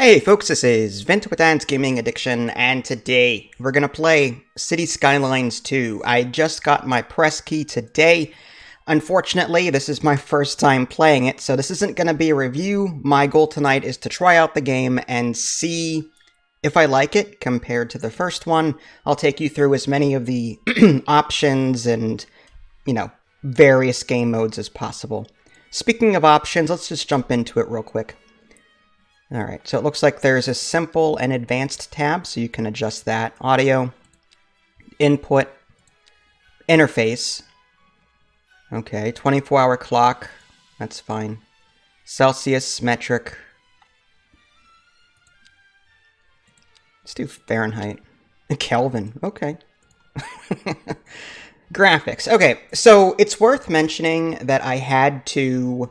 Hey folks, this is Vint with Dan's Gaming Addiction, and today we're gonna play City Skylines 2. I just got my press key today. Unfortunately, this is my first time playing it, so this isn't gonna be a review. My goal tonight is to try out the game and see if I like it compared to the first one. I'll take you through as many of the options and, various game modes as possible. Speaking of options, let's just jump into it real quick. Alright, so it looks like there's a simple and advanced tab, so you can adjust that. Audio, input, interface. Okay, 24-hour clock, that's fine. Celsius, metric. Let's do Fahrenheit. Kelvin, okay. Graphics. Okay, so it's worth mentioning that I had to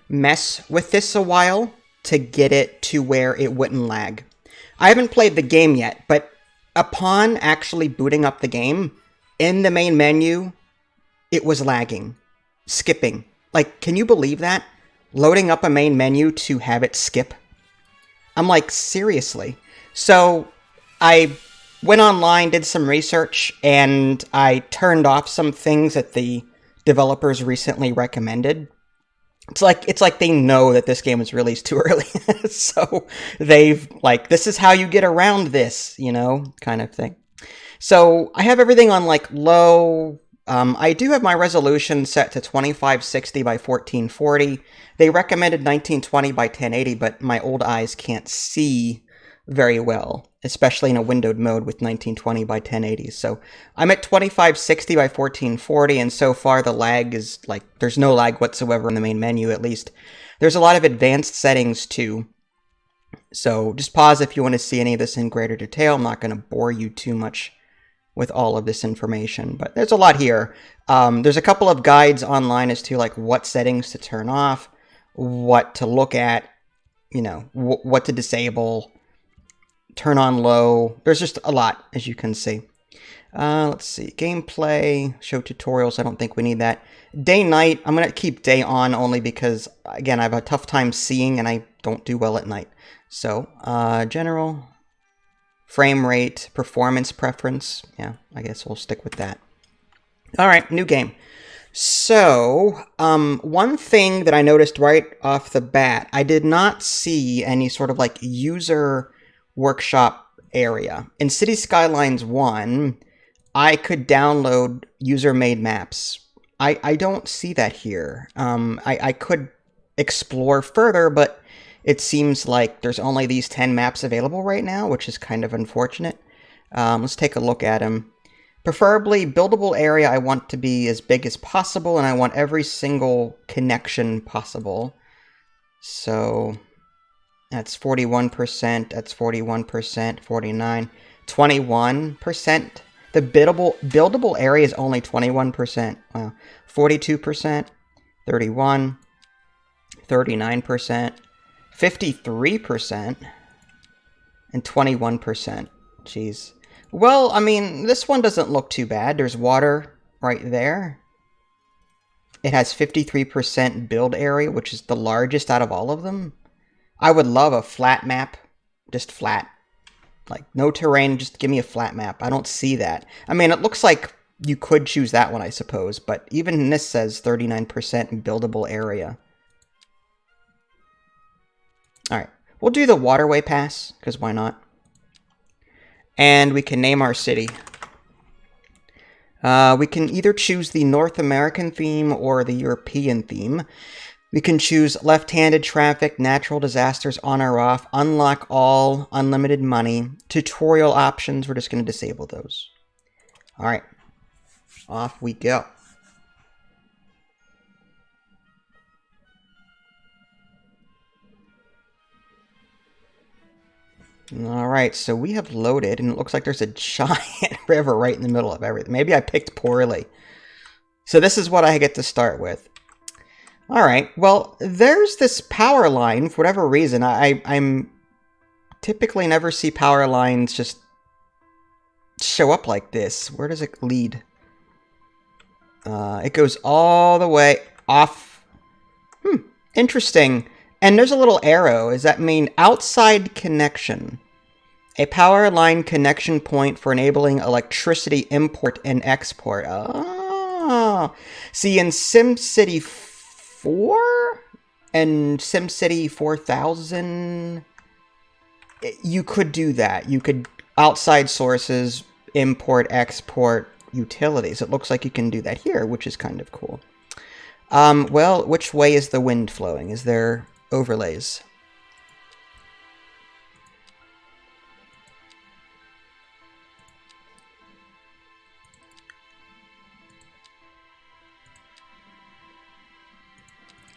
mess with this a while to get it to where it wouldn't lag. I haven't played the game yet, but upon actually booting up the game, in the main menu, it was lagging, skipping. Like, can you believe that? Loading up a main menu to have it skip? I'm like, seriously? So, I went online, did some research, and I turned off some things that the developers recently recommended. It's like they know that this game was released too early, so they've, this is how you get around this, kind of thing. So I have everything on, low. I do have my resolution set to 2560 by 1440. They recommended 1920 by 1080, but my old eyes can't see very well, especially in a windowed mode with 1920 by 1080. So I'm at 2560 by 1440, and so far the lag is, there's no lag whatsoever in the main menu, at least. There's a lot of advanced settings, too. So just pause if you want to see any of this in greater detail. I'm not going to bore you too much with all of this information, but there's a lot here. There's a couple of guides online as to, what settings to turn off, what to look at, what to disable, turn on low. There's just a lot, as you can see. Let's see. Gameplay, show tutorials. I don't think we need that. Day, night. I'm going to keep day on only because, again, I have a tough time seeing and I don't do well at night. So, general, frame rate, performance preference. Yeah, I guess we'll stick with that. All right, new game. So, one thing that I noticed right off the bat, I did not see any sort of user workshop area. In City Skylines 1, I could download user-made maps. I don't see that here. I could explore further, but it seems like there's only these 10 maps available right now, which is kind of unfortunate. Let's take a look at them. Preferably, buildable area I want to be as big as possible, and I want every single connection possible. So that's 41%, that's 41%, 49, 21%. The buildable area is only 21%. Wow. 42%, 31, 39%, 53%, and 21%. Jeez. Well, I mean, this one doesn't look too bad. There's water right there. It has 53% build area, which is the largest out of all of them. I would love a flat map, just flat. No terrain, just give me a flat map. I don't see that. I mean, it looks like you could choose that one, I suppose, but even this says 39% buildable area. Alright, we'll do the waterway pass, because why not? And we can name our city. We can either choose the North American theme or the European theme. We can choose left-handed traffic, natural disasters, on or off, unlock all, unlimited money, tutorial options. We're just going to disable those. All right, off we go. All right, so we have loaded, and it looks like there's a giant river right in the middle of everything. Maybe I picked poorly. So this is what I get to start with. Alright, well, there's this power line, for whatever reason. I'm typically never see power lines just show up like this. Where does it lead? It goes all the way off. Interesting. And there's a little arrow. Does that mean outside connection? A power line connection point for enabling electricity import and export. Oh. See, in SimCity 4 and SimCity 4000, you could do that. You could outside sources, import, export utilities. It looks like you can do that here, which is kind of cool. Well, which way is the wind flowing? Is there overlays?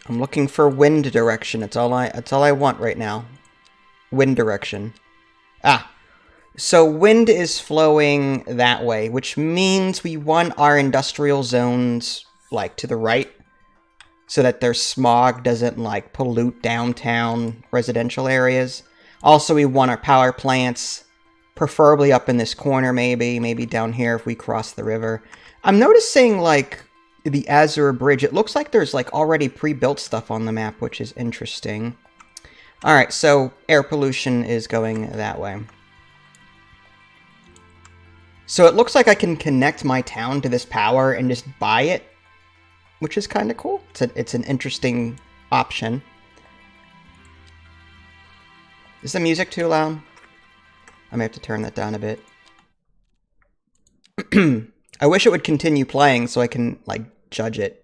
I'm looking for wind direction. That's all I want right now. Wind direction. Ah. So wind is flowing that way, which means we want our industrial zones like to the right so that their smog doesn't like pollute downtown residential areas. Also, we want our power plants preferably up in this corner, maybe down here if we cross the river. I'm noticing like the Azure Bridge. It looks like there's like already pre-built stuff on the map, which is interesting. All right, so air pollution is going that way. So it looks like I can connect my town to this power and just buy it, which is kind of cool. It's an interesting option. Is the music too loud? I may have to turn that down a bit. I wish it would continue playing so I can, like, judge it.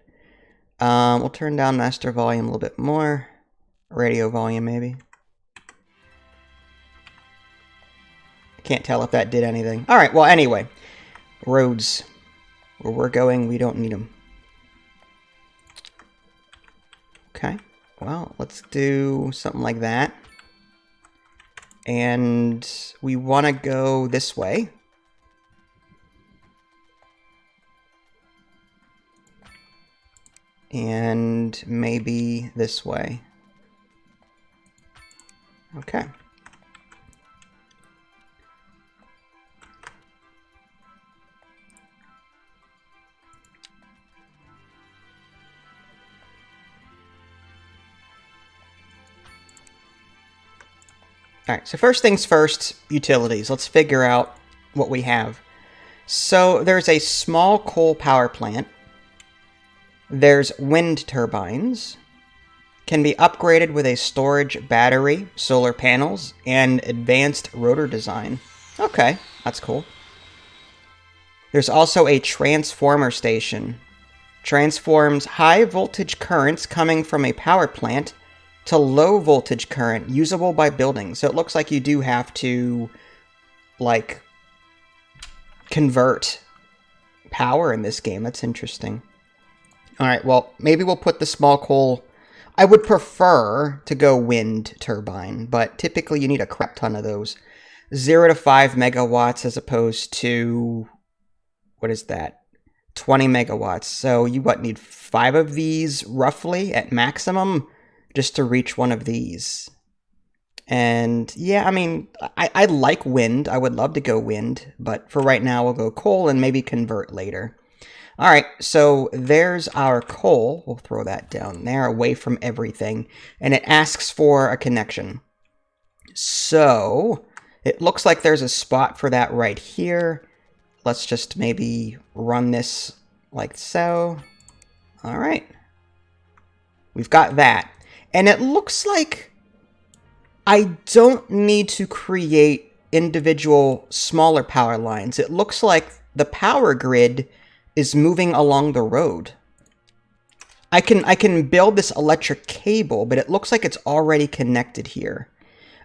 We'll turn down master volume a little bit more. Radio volume, maybe. I can't tell if that did anything. Alright, well, anyway. Roads. Where we're going, we don't need them. Okay. Well, let's do something like that. And we want to go this way. And maybe this way. Okay. Alright, so first things first, utilities. Let's figure out what we have. So there's a small coal power plant. There's wind turbines. Can be upgraded with a storage battery, solar panels, and advanced rotor design. Okay, that's cool. There's also a transformer station. Transforms high voltage currents coming from a power plant to low voltage current usable by buildings. So it looks like you do have to, like, convert power in this game. That's interesting. Alright, well, maybe we'll put the small coal. I would prefer to go wind turbine, but typically you need a crap ton of those. 0 to 5 megawatts as opposed to, what is that? 20 megawatts. So you need 5 of these roughly at maximum just to reach one of these. And yeah, I mean, I like wind. I would love to go wind, but for right now we'll go coal and maybe convert later. Alright, so there's our coal. We'll throw that down there away from everything. And it asks for a connection. So it looks like there's a spot for that right here. Let's just maybe run this like so. Alright. We've got that. And it looks like I don't need to create individual smaller power lines. It looks like the power grid is moving along the road. I can build this electric cable, but it looks like it's already connected here.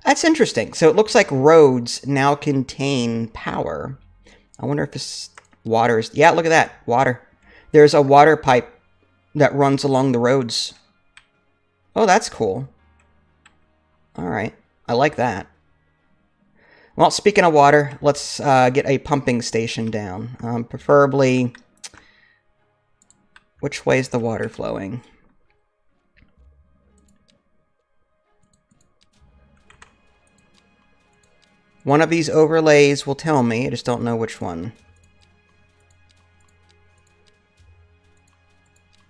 That's interesting. So it looks like roads now contain power. I wonder if this water is... Yeah, look at that. Water. There's a water pipe that runs along the roads. Oh, that's cool. Alright. I like that. Well, speaking of water, let's get a pumping station down. Preferably... Which way is the water flowing? One of these overlays will tell me. I just don't know which one.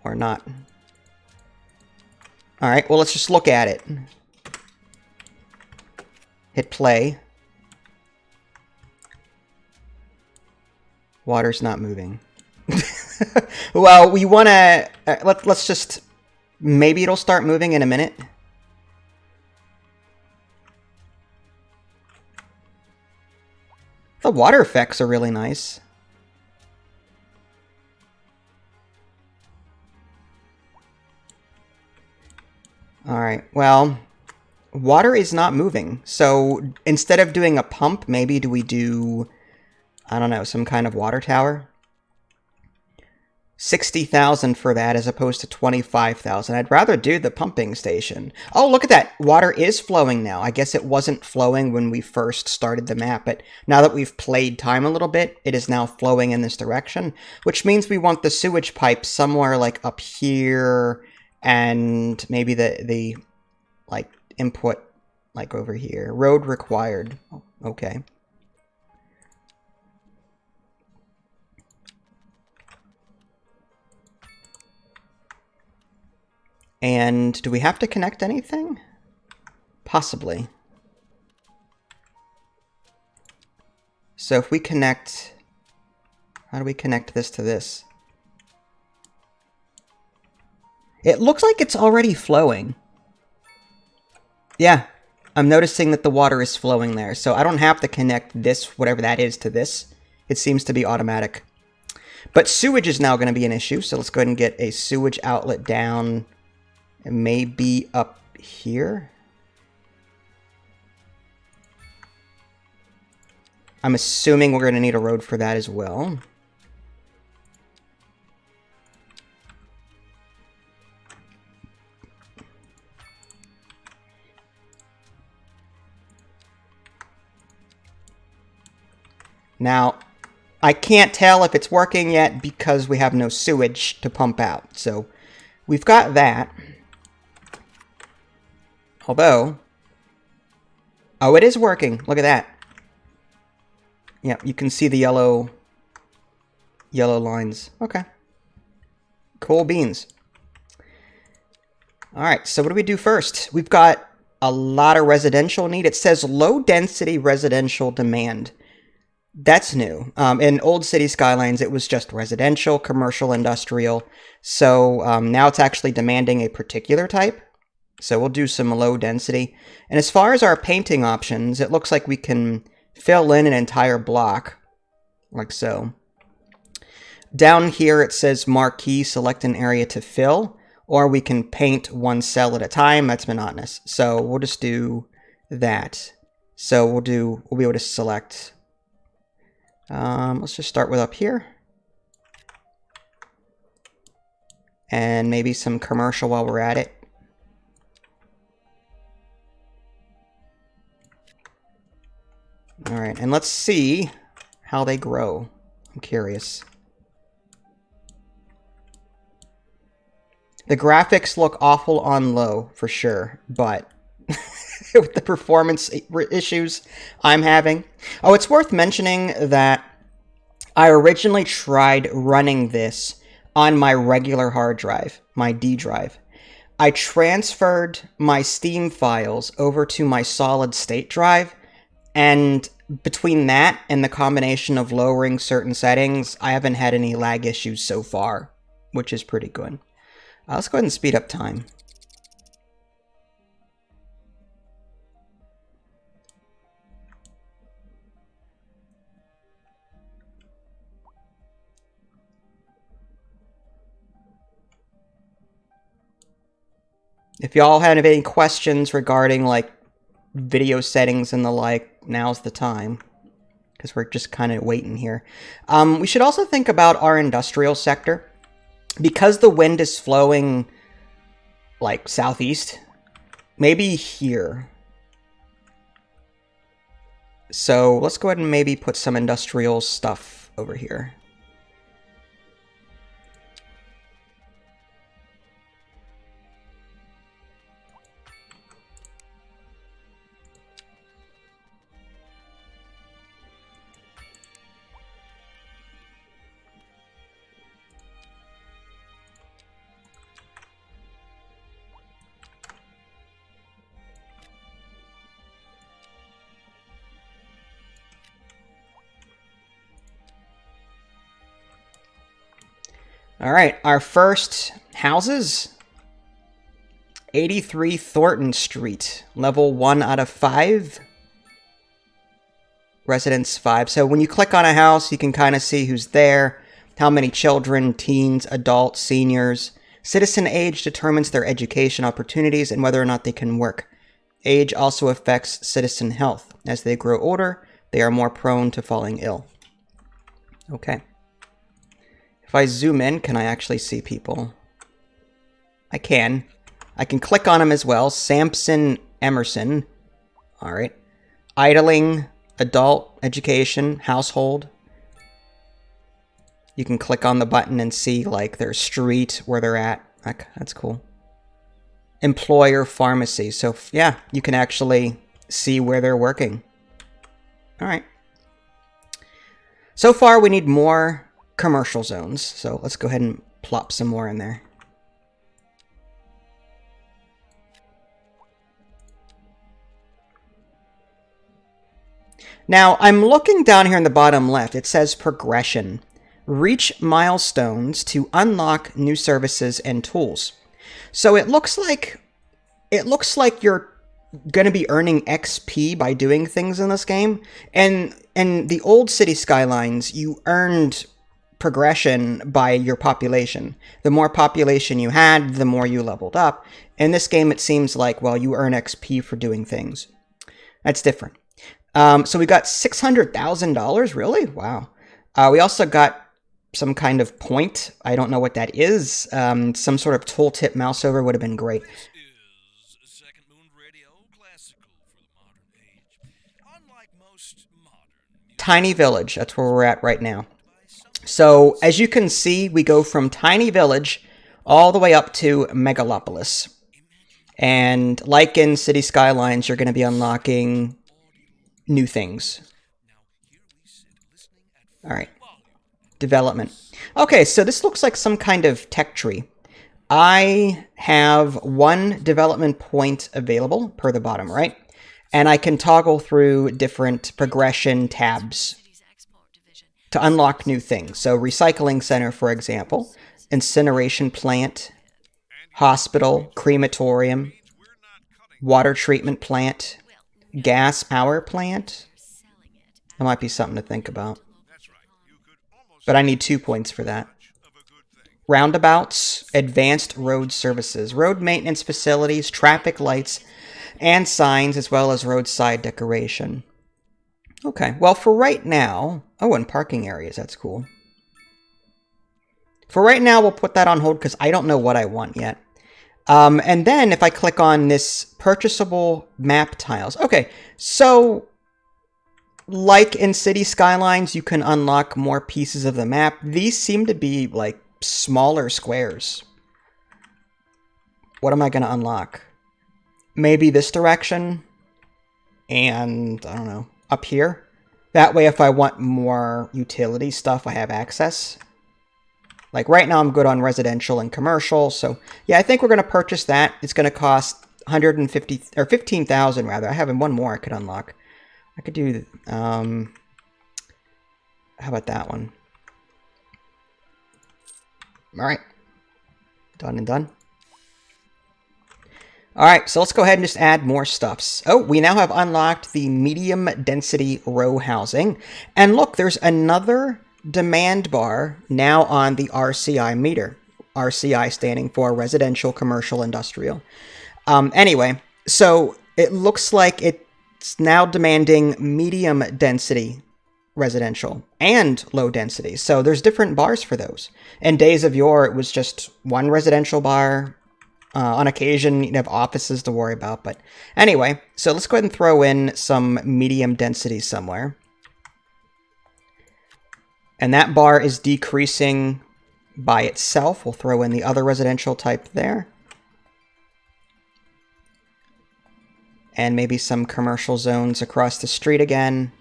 Or not. Alright, well, let's just look at it. Hit play. Water's not moving. Well, we want to... let's just... Maybe it'll start moving in a minute. The water effects are really nice. Alright, well... Water is not moving. So, instead of doing a pump, maybe do we do... I don't know, some kind of water tower? 60,000 for that as opposed to 25,000. I'd rather do the pumping station. Oh, look at that. Water is flowing now. I guess it wasn't flowing when we first started the map, but now that we've played time a little bit, it is now flowing in this direction, which means we want the sewage pipe somewhere like up here and maybe the like input like over here. Road required. Oh, okay. And do we have to connect anything? Possibly. So if we connect... How do we connect this to this? It looks like it's already flowing. Yeah, I'm noticing that the water is flowing there. So I don't have to connect this, whatever that is, to this. It seems to be automatic. But sewage is now going to be an issue. So let's go ahead and get a sewage outlet down... Maybe up here? I'm assuming we're going to need a road for that as well. Now, I can't tell if it's working yet because we have no sewage to pump out. So, we've got that. Although, oh, it is working. Look at that. Yeah, you can see the yellow lines. Okay. Cool beans. All right, so what do we do first? We've got a lot of residential need. It says low density residential demand. That's new. In old city skylines, it was just residential, commercial, industrial. So now it's actually demanding a particular type. So we'll do some low density. And as far as our painting options, it looks like we can fill in an entire block, like so. Down here it says marquee, select an area to fill, or we can paint one cell at a time. That's monotonous. So we'll just do that. So we'll be able to select. Let's just start with up here. And maybe some commercial while we're at it. All right, and let's see how they grow. I'm curious. The graphics look awful on low, for sure, but with the performance issues I'm having. Oh, it's worth mentioning that I originally tried running this on my regular hard drive, my D drive. I transferred my Steam files over to my solid state drive, and between that and the combination of lowering certain settings, I haven't had any lag issues so far, which is pretty good. Let's go ahead and speed up time. If y'all have any questions regarding like video settings and the like, now's the time, because we're just kind of waiting here. We should also think about our industrial sector. Because the wind is flowing like southeast, maybe here. So let's go ahead and maybe put some industrial stuff over here. Alright, our first houses. 83 Thornton Street. Level 1 out of 5. Residence 5. So when you click on a house, you can kind of see who's there. How many children, teens, adults, seniors. Citizen age determines their education opportunities and whether or not they can work. Age also affects citizen health. As they grow older, they are more prone to falling ill. Okay. If I zoom in, can I actually see people? I can. I can click on them as well. Sampson Emerson. Alright. Idling, adult, education, household. You can click on the button and see, like, their street, where they're at. That's cool. Employer pharmacy. So, yeah, you can actually see where they're working. Alright. So far, we need more commercial zones. So, let's go ahead and plop some more in there. Now, I'm looking down here in the bottom left. It says progression. Reach milestones to unlock new services and tools. So it looks like you're going to be earning XP by doing things in this game. And in the old City Skylines, you earned progression by your population. The more population you had, the more you leveled up. In this game, it seems like, well, you earn XP for doing things. That's different. So we got $600,000, really? Wow. We also got some kind of point. I don't know what that is. Some sort of tooltip mouse over would have been great. Tiny Village, that's where we're at right now. So, as you can see, we go from Tiny Village all the way up to Megalopolis. And like in City Skylines, you're going to be unlocking new things. Alright. Development. Okay, so this looks like some kind of tech tree. I have one development point available per the bottom right, and I can toggle through different progression tabs to unlock new things. So recycling center, for example, incineration plant, hospital, crematorium, water treatment plant, gas power plant. That might be something to think about. But I need 2 points for that. Roundabouts, advanced road services, road maintenance facilities, traffic lights, and signs, as well as roadside decoration. Okay, well, for right now... Oh, and parking areas, that's cool. For right now, we'll put that on hold because I don't know what I want yet. And then if I click on this purchasable map tiles... Okay, so... Like in City Skylines, you can unlock more pieces of the map. These seem to be, like, smaller squares. What am I going to unlock? Maybe this direction? And, I don't know, up here? That way, if I want more utility stuff, I have access. Like, right now, I'm good on residential and commercial. So, yeah, I think we're going to purchase that. It's going to cost 150, or 15,000, rather. I have one more I could unlock. I could do, how about that one? Alright. Done and done. Alright, so let's go ahead and just add more stuffs. Oh, we now have unlocked the medium density row housing. And look, there's another demand bar now on the RCI meter. RCI standing for residential, commercial, industrial. Anyway, so it looks like it's now demanding medium density residential and low density. So there's different bars for those. In days of yore, it was just one residential bar. On occasion, you'd have offices to worry about. But anyway, so let's go ahead and throw in some medium density somewhere. And that bar is decreasing by itself. We'll throw in the other residential type there. And maybe some commercial zones across the street again.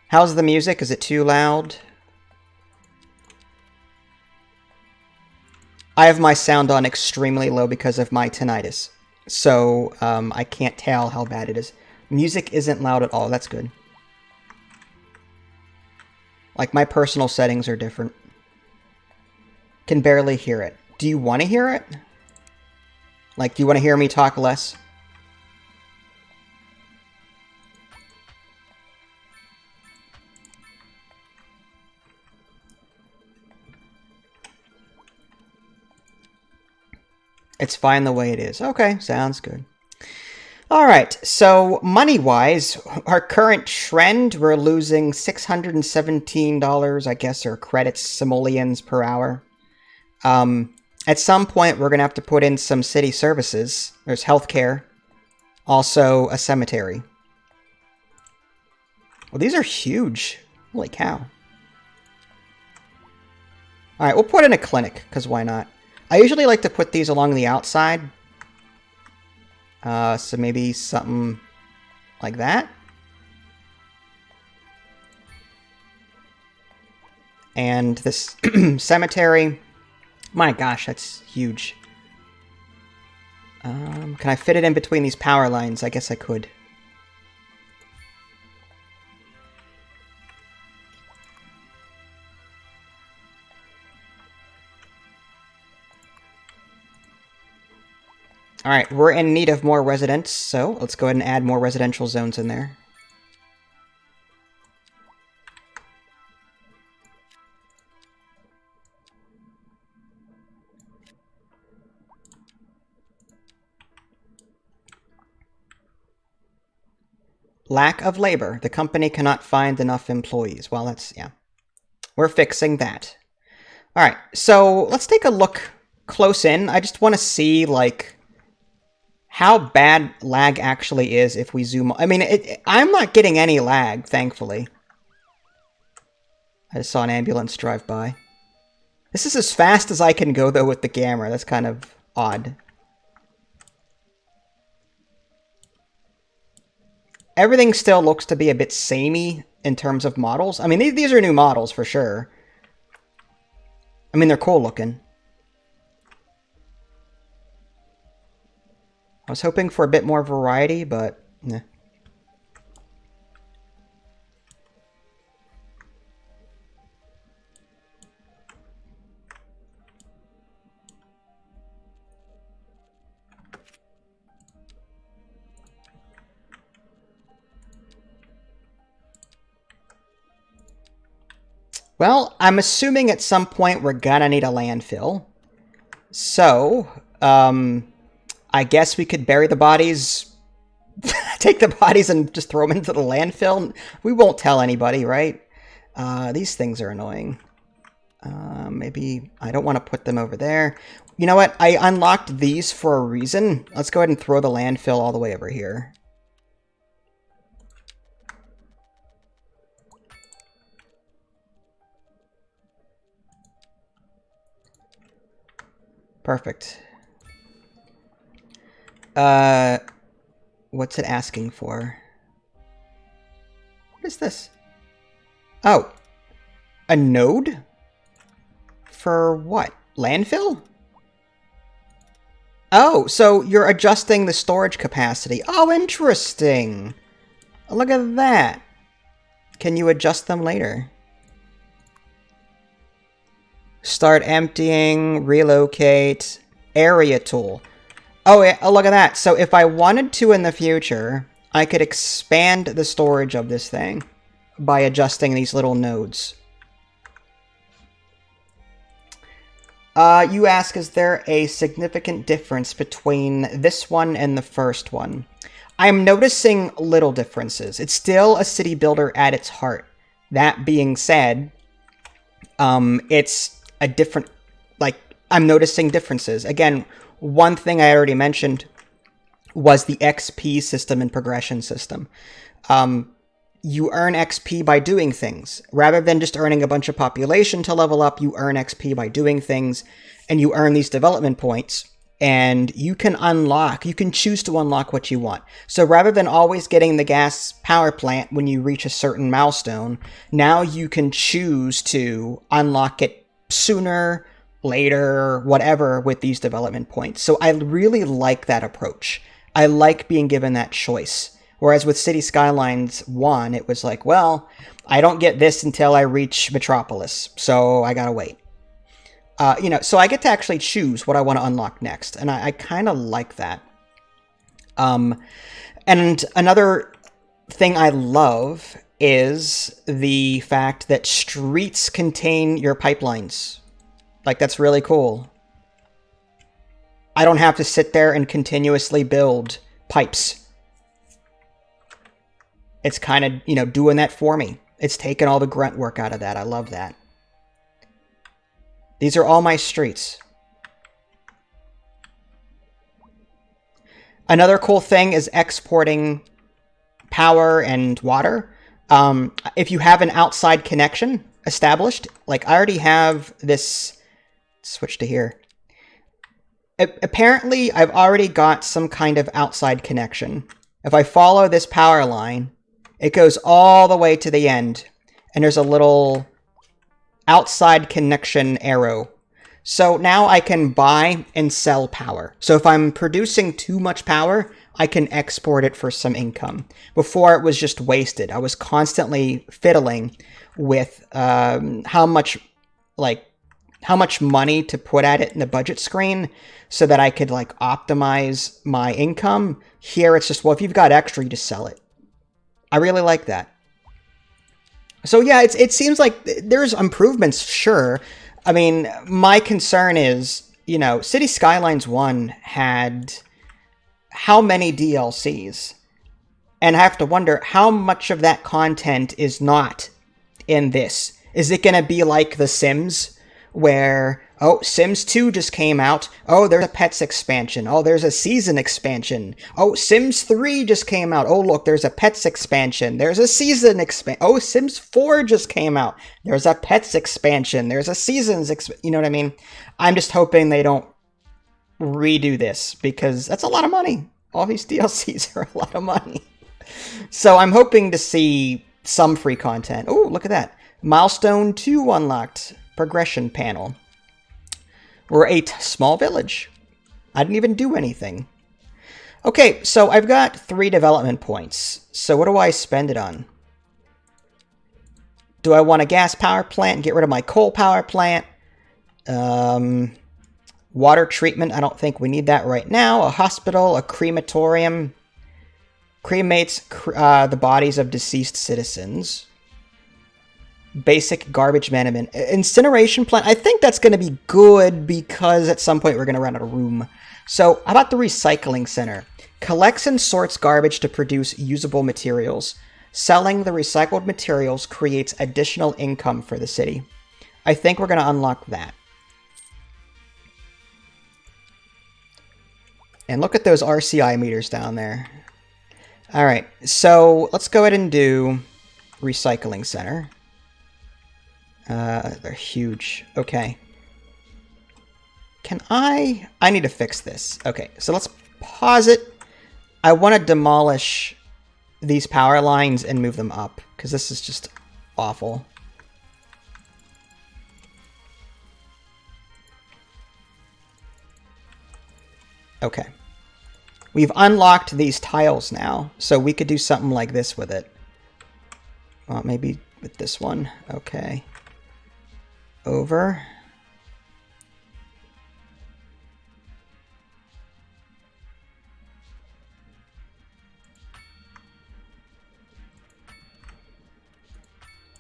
How's the music? Is it too loud? I have my sound on extremely low because of my tinnitus. So I can't tell how bad it is. Music isn't loud at all. That's good. Like, my personal settings are different. Can barely hear it. Do you want to hear it? Like, do you want to hear me talk less? It's fine the way it is. Okay, sounds good. All right, so money-wise, our current trend, we're losing $617, I guess, or credits, simoleons per hour. At some point, we're going to have to put in some city services. There's healthcare, also a cemetery. Well, these are huge. Holy cow. All right, we'll put in a clinic, because why not? I usually like to put these along the outside. So maybe something like that. And this cemetery. My gosh, that's huge. Can I fit it in between these power lines? I guess I could. Alright, we're in need of more residents, so let's go ahead and add more residential zones in there. Lack of labor. The company cannot find enough employees. Well, that's, yeah. We're fixing that. Alright, so let's take a look close in. I just want to see, like, how bad lag actually is if we zoom. I mean, I'm not getting any lag, thankfully. I just saw an ambulance drive by. This is as fast as I can go, though, with the camera. That's kind of odd. Everything still looks to be a bit samey in terms of models. I mean, these are new models, for sure. I mean, they're cool looking. I was hoping for a bit more variety, but nah. Well, I'm assuming at some point we're gonna need a landfill. So, I guess we could bury the bodies, take the bodies and just throw them into the landfill. We won't tell anybody, right? These things are annoying. Maybe I don't want to put them over there. You know what? I unlocked these for a reason. Let's go ahead and throw the landfill all the way over here. Perfect. What's it asking for? What is this? Oh. A node? For what? Landfill? Oh, so you're adjusting the storage capacity. Oh, interesting. Look at that. Can you adjust them later? Start emptying, relocate, area tool. Oh, yeah, oh, look at that. So if I wanted to in the future, I could expand the storage of this thing by adjusting these little nodes. You ask, is there a significant difference between this one and the first one? I'm noticing little differences. It's still a city builder at its heart. That being said, it's a different, like, I'm noticing differences. Again, one thing I already mentioned was the XP system and progression system. You earn XP by doing things. Rather than just earning a bunch of population to level up, you earn XP by doing things, and you earn these development points, and you can choose to unlock what you want. So rather than always getting the gas power plant when you reach a certain milestone, now you can choose to unlock it sooner, later, whatever, with these development points. So I really like that approach. I like being given that choice. Whereas with City Skylines 1, it was like, well, I don't get this until I reach Metropolis, so I gotta wait. So I get to actually choose what I want to unlock next, and I kind of like that. And another thing I love is the fact that streets contain your pipelines. Like, that's really cool. I don't have to sit there and continuously build pipes. It's kind of, doing that for me. It's taking all the grunt work out of that. I love that. These are all my streets. Another cool thing is exporting power and water. If you have an outside connection established, like I already have this, switch to here. Apparently, I've already got some kind of outside connection. If I follow this power line, it goes all the way to the end, and there's a little outside connection arrow. So now I can buy and sell power. So if I'm producing too much power, I can export it for some income. Before it was just wasted. I was constantly fiddling with how much money to put at it in the budget screen so that I could optimize my income. Here it's just, well, if you've got extra, you just sell it. I really like that. So yeah, it seems like there's improvements, sure. I mean, my concern is, City Skylines 1 had how many DLCs? And I have to wonder how much of that content is not in this. Is it going to be like The Sims, where, oh, Sims 2 just came out. Oh, there's a Pets expansion. Oh, there's a Season expansion. Oh, Sims 3 just came out. Oh, look, there's a Pets expansion. There's a Season expansion. Oh, Sims 4 just came out. There's a Pets expansion. There's a Seasons expansion. You know what I mean? I'm just hoping they don't redo this, because that's a lot of money. All these DLCs are a lot of money. So I'm hoping to see some free content. Oh, look at that. Milestone 2 unlocked. Progression panel. We're a small village. I didn't even do anything. Okay, so I've got 3 development points. So what do I spend it on? Do I want a gas power plant and get rid of my coal power plant? Water treatment, I don't think we need that right now. A hospital, a crematorium. Cremates the bodies of deceased citizens. Basic garbage management. Incineration plant, I think that's going to be good because at some point we're going to run out of room. So how about the recycling center? Collects and sorts garbage to produce usable materials. Selling the recycled materials creates additional income for the city. I think we're going to unlock that. And look at those RCI meters down there. All right, so let's go ahead and do recycling center. They're huge. Okay. I need to fix this. Okay, so let's pause it. I want to demolish these power lines and move them up, because this is just awful. Okay. We've unlocked these tiles now, so we could do something like this with it. Well, maybe with this one. Okay. Over.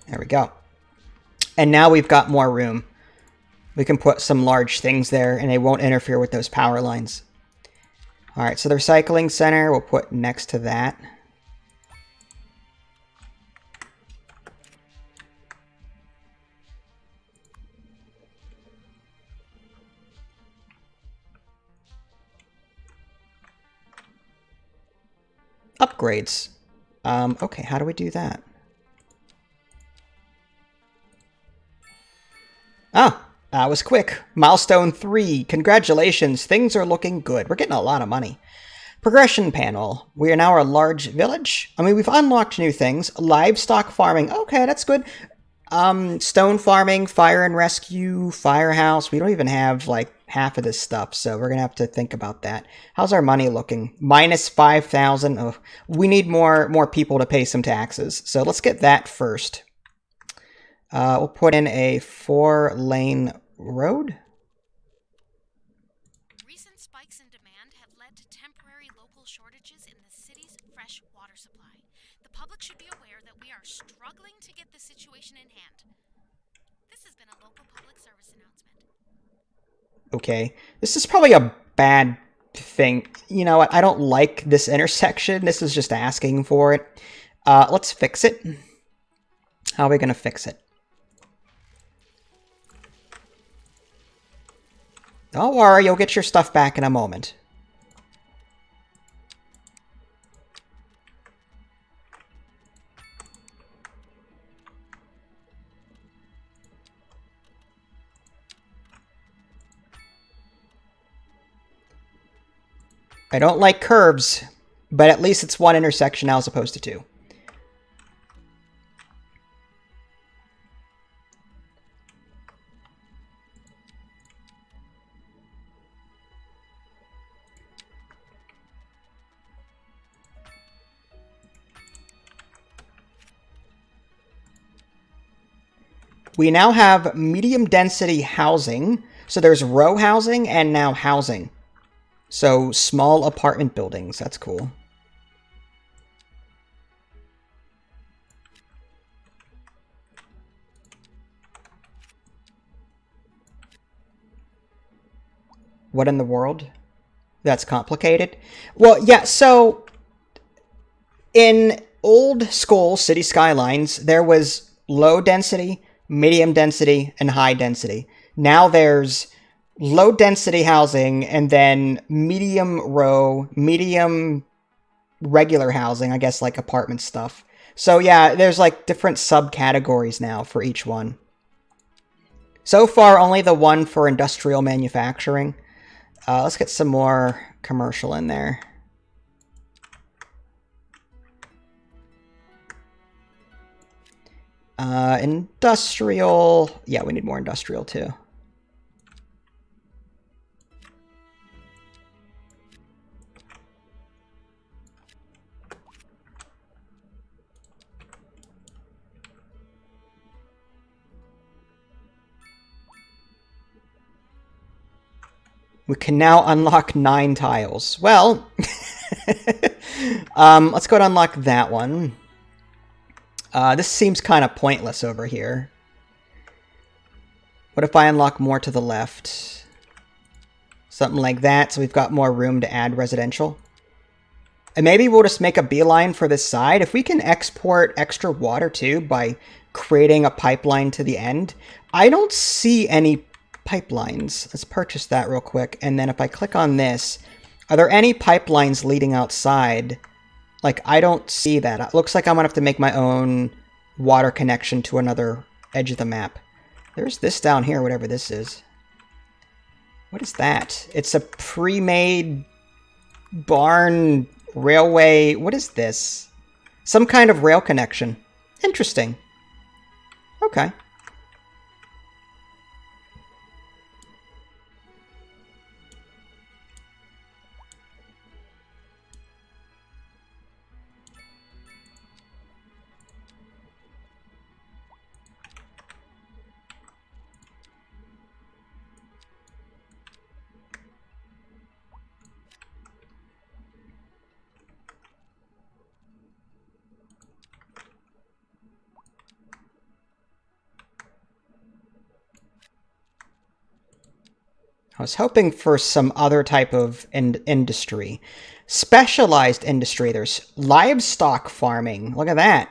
There we go. And now we've got more room. We can put some large things there and they won't interfere with those power lines. All right, so the recycling center we'll put next to that. Upgrades. Okay, how do we do that? Ah, that was quick. Milestone 3. Congratulations. Things are looking good. We're getting a lot of money. Progression panel. We are now a large village. I mean, we've unlocked new things. Livestock farming. Okay, that's good. Stone farming, fire and rescue, firehouse. We don't even have, like, half of this stuff, so we're gonna have to think about that. How's our money looking? Minus 5,000. Oh, we need more people to pay some taxes, so let's get that first. We'll put in a 4-lane road. Recent spikes in demand have led to temporary local shortages in the city's fresh water supply. The public should be aware that we are struggling to get the situation in hand. This has been a local public service announcement. Okay, this is probably a bad thing. You know what? I don't like this intersection. This is just asking for it. Let's fix it. How are we going to fix it? Don't worry, you'll get your stuff back in a moment. I don't like curves, but at least it's one intersection now as opposed to two. We now have medium density housing. So there's row housing and now housing. So small apartment buildings. That's cool. What in the world? That's complicated. Well, yeah, so in old school city skylines, there was low density, medium density, and high density. Now there's low density housing and then medium row, medium regular housing, I guess like apartment stuff. So yeah, there's like different subcategories now for each one. So far, only the one for industrial manufacturing. Let's get some more commercial in there. Industrial. Yeah, we need more industrial too. We can now unlock 9 tiles. Well, let's go and unlock that one. This seems kind of pointless over here. What if I unlock more to the left? Something like that, so we've got more room to add residential. And maybe we'll just make a beeline for this side. If we can export extra water too by creating a pipeline to the end. I don't see any pipelines. Let's purchase that real quick. And then if I click on this, are there any pipelines leading outside? Like, I don't see that. It looks like I'm going to have to make my own water connection to another edge of the map. There's this down here, whatever this is. What is that? It's a pre-made barn railway. What is this? Some kind of rail connection. Interesting. Okay. I was hoping for some other type of industry. Specialized industry. There's livestock farming. Look at that.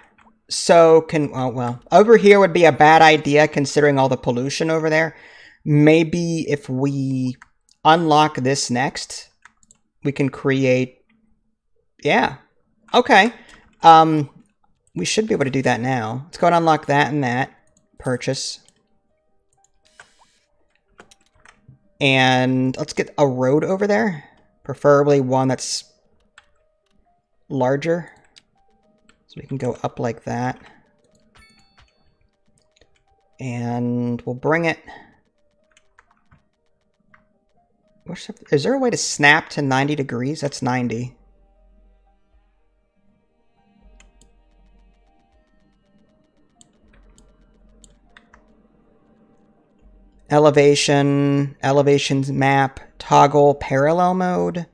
So oh, well, over here would be a bad idea considering all the pollution over there. Maybe if we unlock this next, we can create... Yeah. Okay. We should be able to do that now. Let's go and unlock that and that. Purchase. And let's get a road over there. Preferably one that's larger. So we can go up like that. And we'll bring it Is there a way to snap to 90 degrees? That's 90. Elevations map, toggle parallel mode,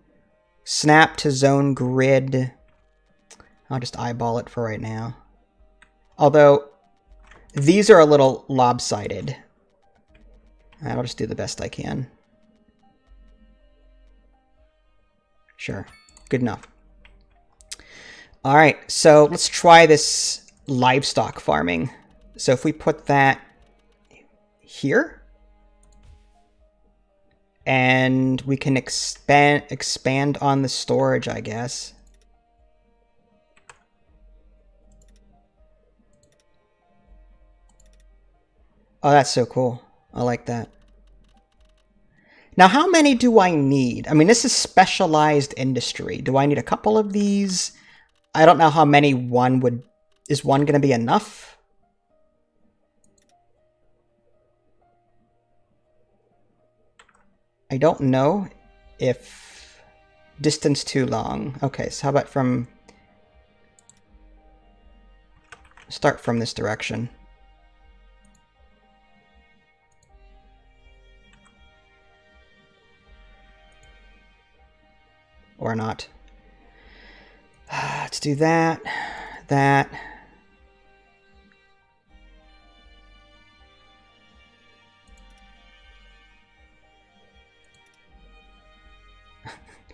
snap to zone grid. I'll just eyeball it for right now. Although, these are a little lopsided. I'll just do the best I can. Sure, good enough. All right, so let's try this livestock farming. So if we put that here, and we can expand on the storage, I guess. Oh, that's so cool. I like that. Now, how many do I need? I mean, this is specialized industry. Do I need a couple of these? I don't know how many one would... Is one going to be enough? I don't know if... Distance too long. Okay, so how about from... Start from this direction. Or not. Let's do that. That.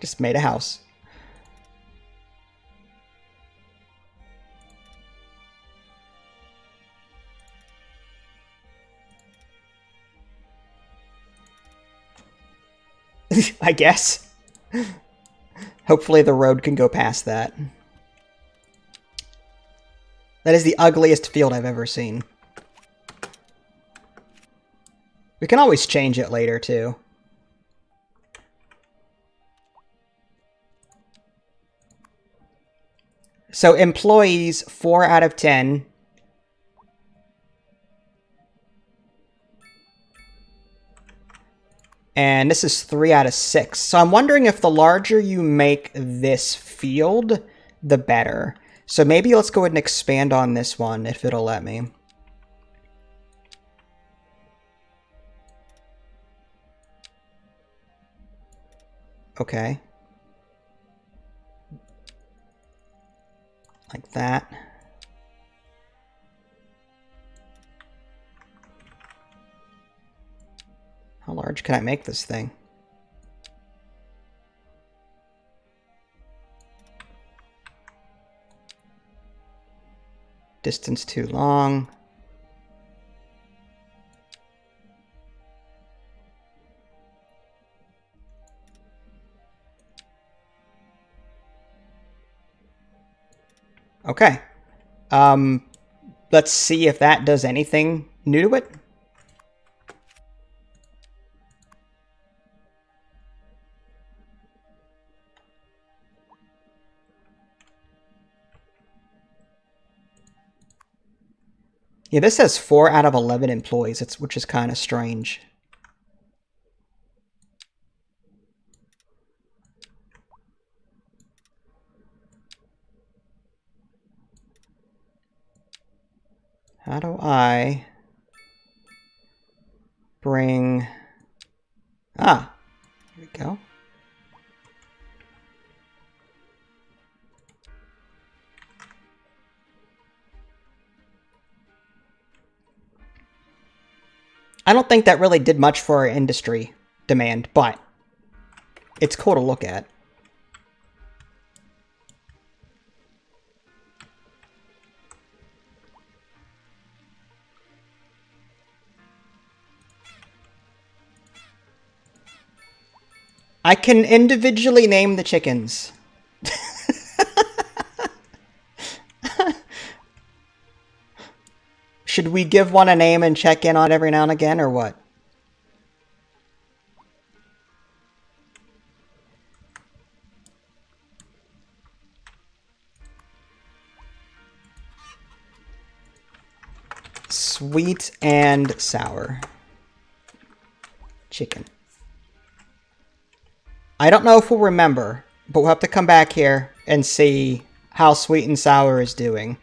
Just made a house. I guess. Hopefully the road can go past that. That is the ugliest field I've ever seen. We can always change it later, too. So employees, 4 out of 10. And this is 3 out of 6. So I'm wondering if the larger you make this field, the better. So maybe let's go ahead and expand on this one, if it'll let me. Okay. Like that. How large can I make this thing? Distance too long. Okay. Let's see if that does anything new to it. Yeah, this says 4 out of 11 employees, which is kind of strange. How do I bring... Ah, here we go. I don't think that really did much for our industry demand, but it's cool to look at. I can individually name the chickens. Should we give one a name and check in on it every now and again, or what? Sweet and sour. Chicken. I don't know if we'll remember, but we'll have to come back here and see how Sweet and Sour is doing.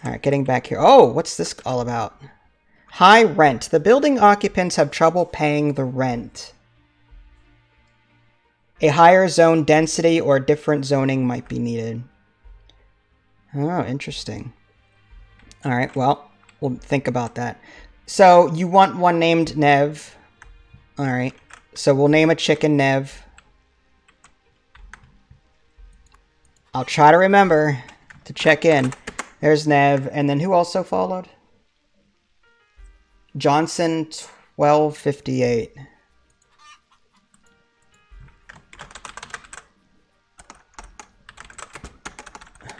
Alright, getting back here. Oh, what's this all about? High rent. The building occupants have trouble paying the rent. A higher zone density or different zoning might be needed. Oh, interesting. Alright, well, we'll think about that. So, you want one named Nev. Alright, so we'll name a chicken Nev. I'll try to remember to check in. There's Nev, and then who also followed? Johnson 1258.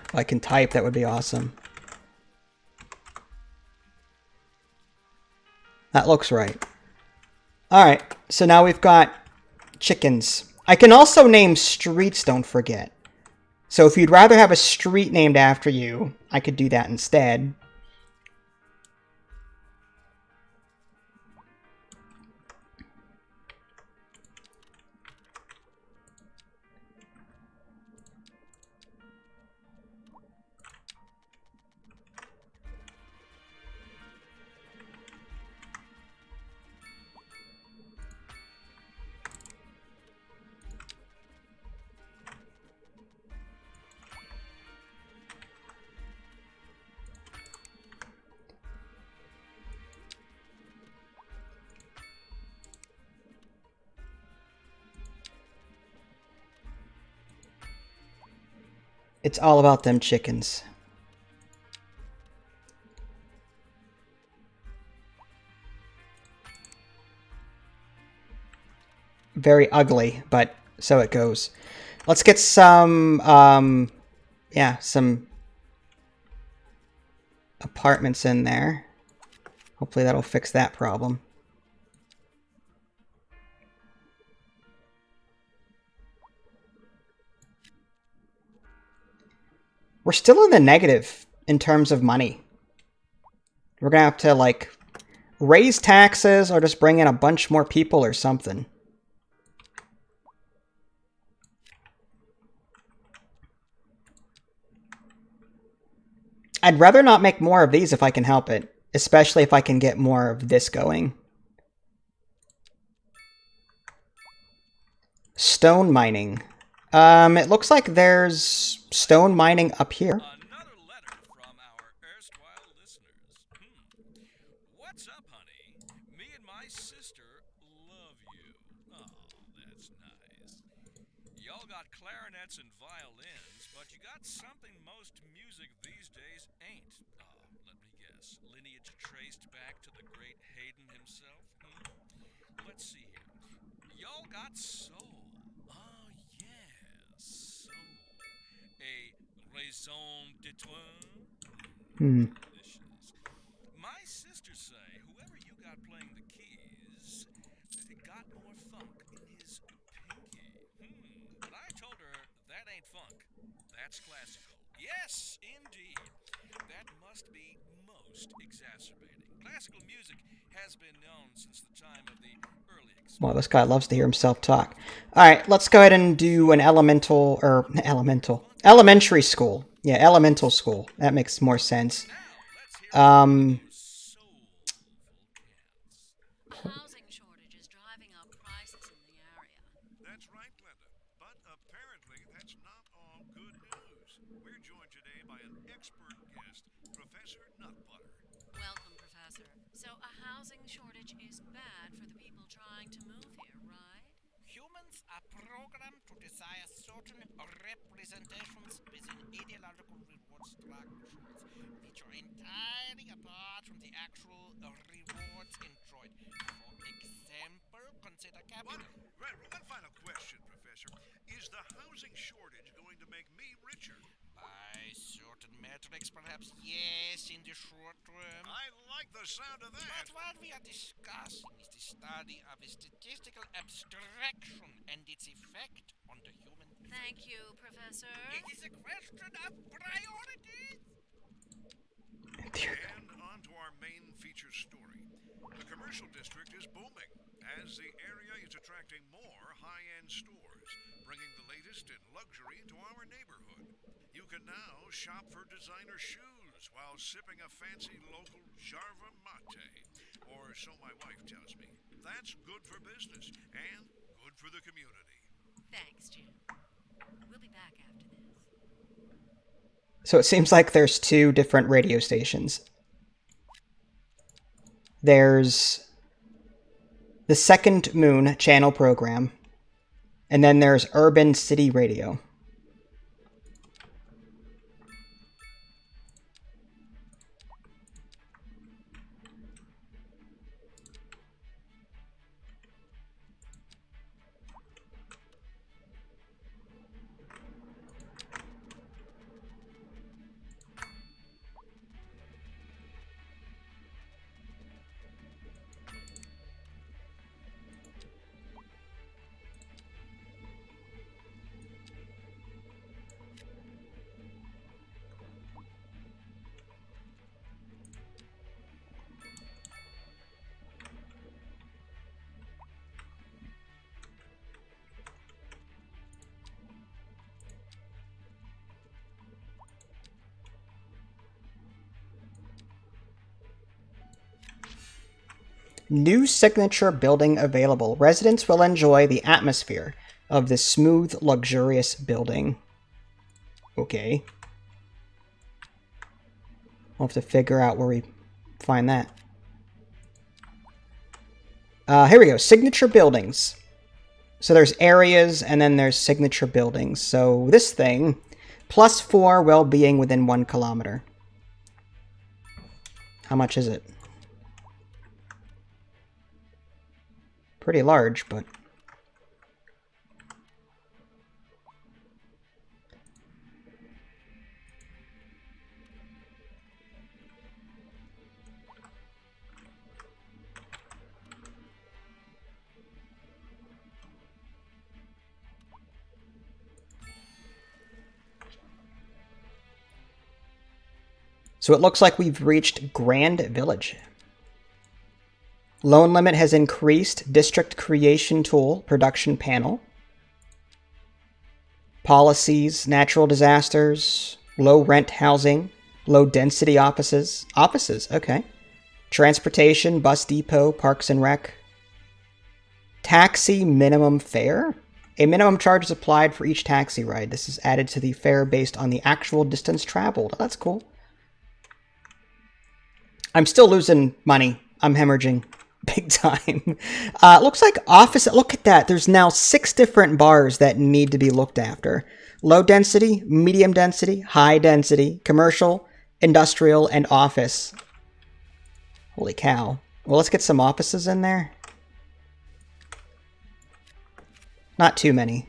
If I can type, that would be awesome. That looks right. Alright, so now we've got chickens. I can also name streets, don't forget. So if you'd rather have a street named after you, I could do that instead. It's all about them chickens. Very ugly, but so it goes. Let's get some, yeah, some apartments in there. Hopefully that'll fix that problem. We're still in the negative in terms of money. We're gonna have to, like, raise taxes or just bring in a bunch more people or something. I'd rather not make more of these if I can help it, especially if I can get more of this going. Stone mining. It looks like there's stone mining up here. Another letter from our erstwhile listeners. What's up, honey? Me and my sister love you. Oh, that's nice. Y'all got clarinets and violins, but you got something most music these days ain't. Let me guess. Lineage traced back to the great Haydn himself? Let's see here. Y'all got soul. Oh, yes, soul. A raison d'etre? Delicious. My sisters say whoever you got playing the keys got more funk in his pinky. But I told her that ain't funk. That's classical. Yes, indeed. That must be most exacerbating. Classical music has been known since the time of the early Wow, this guy loves to hear himself talk. Alright, let's go ahead and do an elementary school. Yeah, elemental school. That makes more sense. Housing shortage is driving up prices in the area. That's right, Glenda. But apparently that's not all good news. We're joined today by an expert guest, Professor Nutbutter. Welcome, Professor. So a housing shortage is bad for the people trying to move here, right? Humans are programmed to desire certain representations within ideological reward structures, which are entirely apart from the actual rewards enjoyed. For example, consider capital. Right, one final question, Professor. Is the housing shortage going to make me richer? By certain metrics, perhaps yes, in the short term. I like the sound of But that. what we are discussing is the study of a statistical abstraction and its effect on the human. Thank you, Professor. It is a question of priorities. And on to our main feature story. The commercial district is booming. as the area is attracting more high-end stores, bringing the latest in luxury to our neighborhood. You can now shop for designer shoes while sipping a fancy local Jarva mate, or so my wife tells me. That's good for business and good for the community. Thanks, Jim. We'll be back after this. So it seems like there's two different radio stations. There's the Second Moon channel program, and then there's Urban City Radio. New signature building available. Residents will enjoy the atmosphere of this smooth, luxurious building. Okay. We'll have to figure out where we find that. Here we go. Signature buildings. So there's areas, and then there's signature buildings. So this thing, +4 well-being within 1 kilometer. How much is it? Pretty large, but... So it looks like we've reached Grand Village. Loan limit has increased. District creation tool, production panel. Policies, natural disasters, low rent housing, low density offices. Offices, okay. Transportation, bus depot, parks and rec. Taxi minimum fare. A minimum charge is applied for each taxi ride. This is added to the fare based on the actual distance traveled. Oh, that's cool. I'm still losing money. I'm hemorrhaging big time. Looks like office. Look at that. There's now 6 different bars that need to be looked after. Low density, medium density, high density, commercial, industrial, and office. Holy cow. Well, let's get some offices in there. Not too many.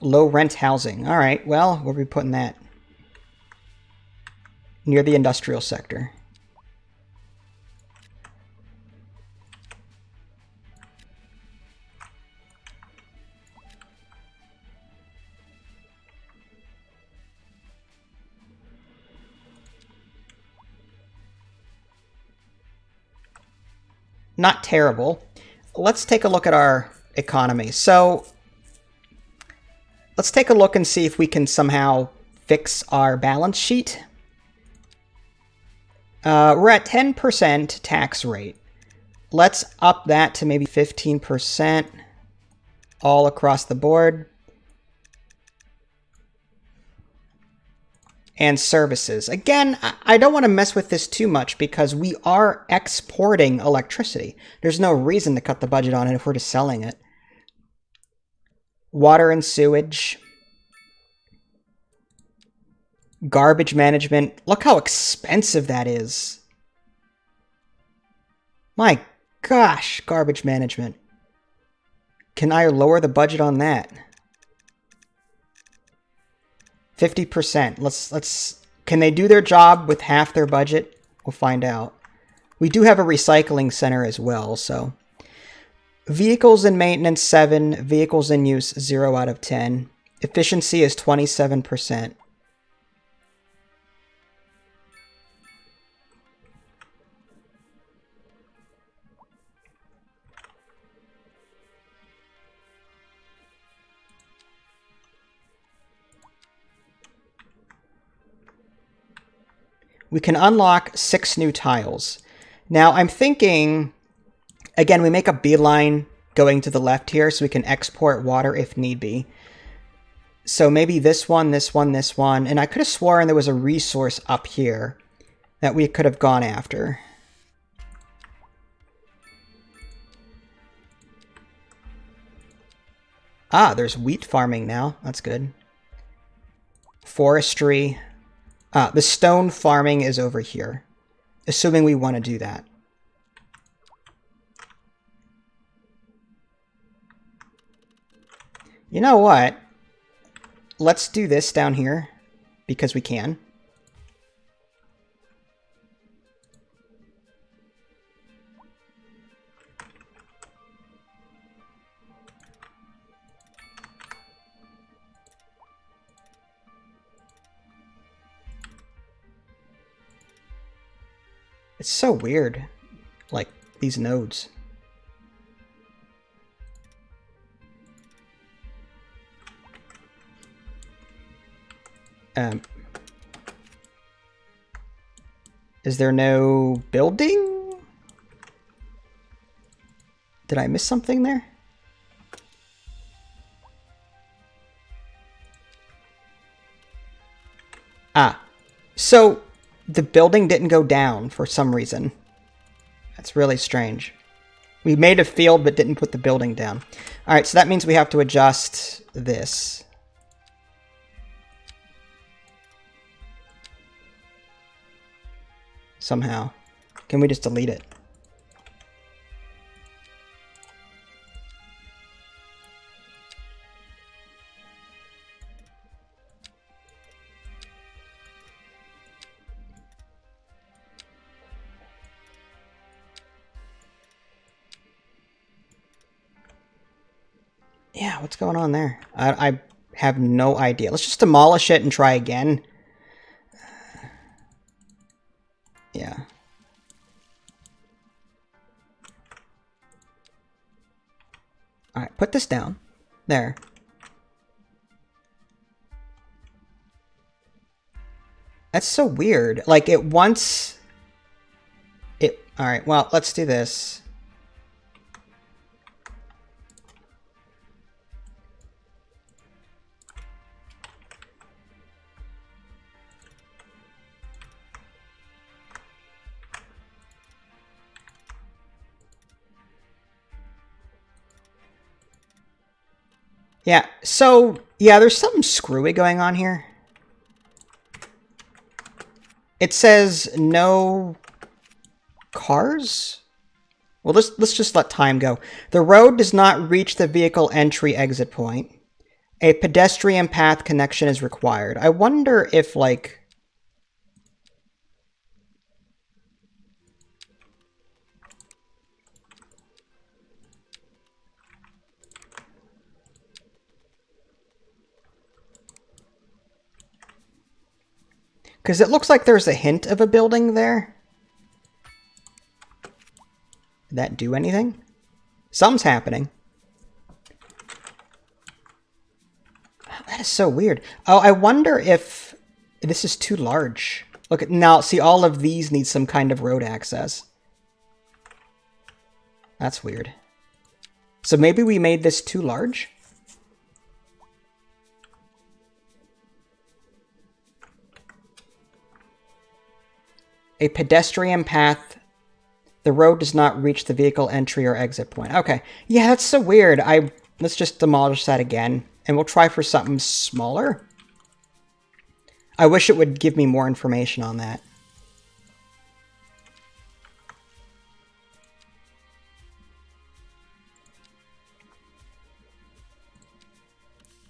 Low rent housing. All right, well, where are we putting that? Near the industrial sector. Not terrible. Let's take a look at our economy. So let's take a look and see if we can somehow fix our balance sheet. We're at 10% tax rate. Let's up that to maybe 15% all across the board. And services. Again, I don't want to mess with this too much because we are exporting electricity. There's no reason to cut the budget on it if we're just selling it. Water and sewage. Garbage management. Look how expensive that is. My gosh, garbage management. Can I lower the budget on that? 50%. Let's can they do their job with half their budget? We'll find out. We do have a recycling center as well, so Vehicles in maintenance 7, vehicles in use 0 out of 10. Efficiency is 27%. We can unlock 6 new tiles. Now I'm thinking, again, we make a beeline going to the left here so we can export water if need be. So maybe this one, this one, this one. And I could have sworn there was a resource up here that we could have gone after. Ah, there's wheat farming now. That's good. Forestry. The stone farming is over here, assuming we want to do that. You know what? Let's do this down here, because we can. It's so weird, like, these nodes. Is there no building? Did I miss something there? Ah, so the building didn't go down for some reason. That's really strange. We made a field but didn't put the building down. Alright, so that means we have to adjust this. Somehow. Can we just delete it? Yeah, what's going on there? I have no idea. Let's just demolish it and try again. Yeah. Alright, put this down. There. That's so weird. Like, it wants... Alright, well, let's do this. Yeah, so, yeah, there's something screwy going on here. It says no cars? Well, let's just let time go. The road does not reach the vehicle entry-exit point. A pedestrian path connection is required. I wonder if, like... Because it looks like there's a hint of a building there. Did that do anything? Something's happening. That is so weird. Oh, I wonder if this is too large. Look, now, see, all of these need some kind of road access. That's weird. So maybe we made this too large? A pedestrian path. The road does not reach the vehicle entry or exit point. Okay. Yeah, that's so weird. Let's just demolish that again. And we'll try for something smaller. I wish it would give me more information on that.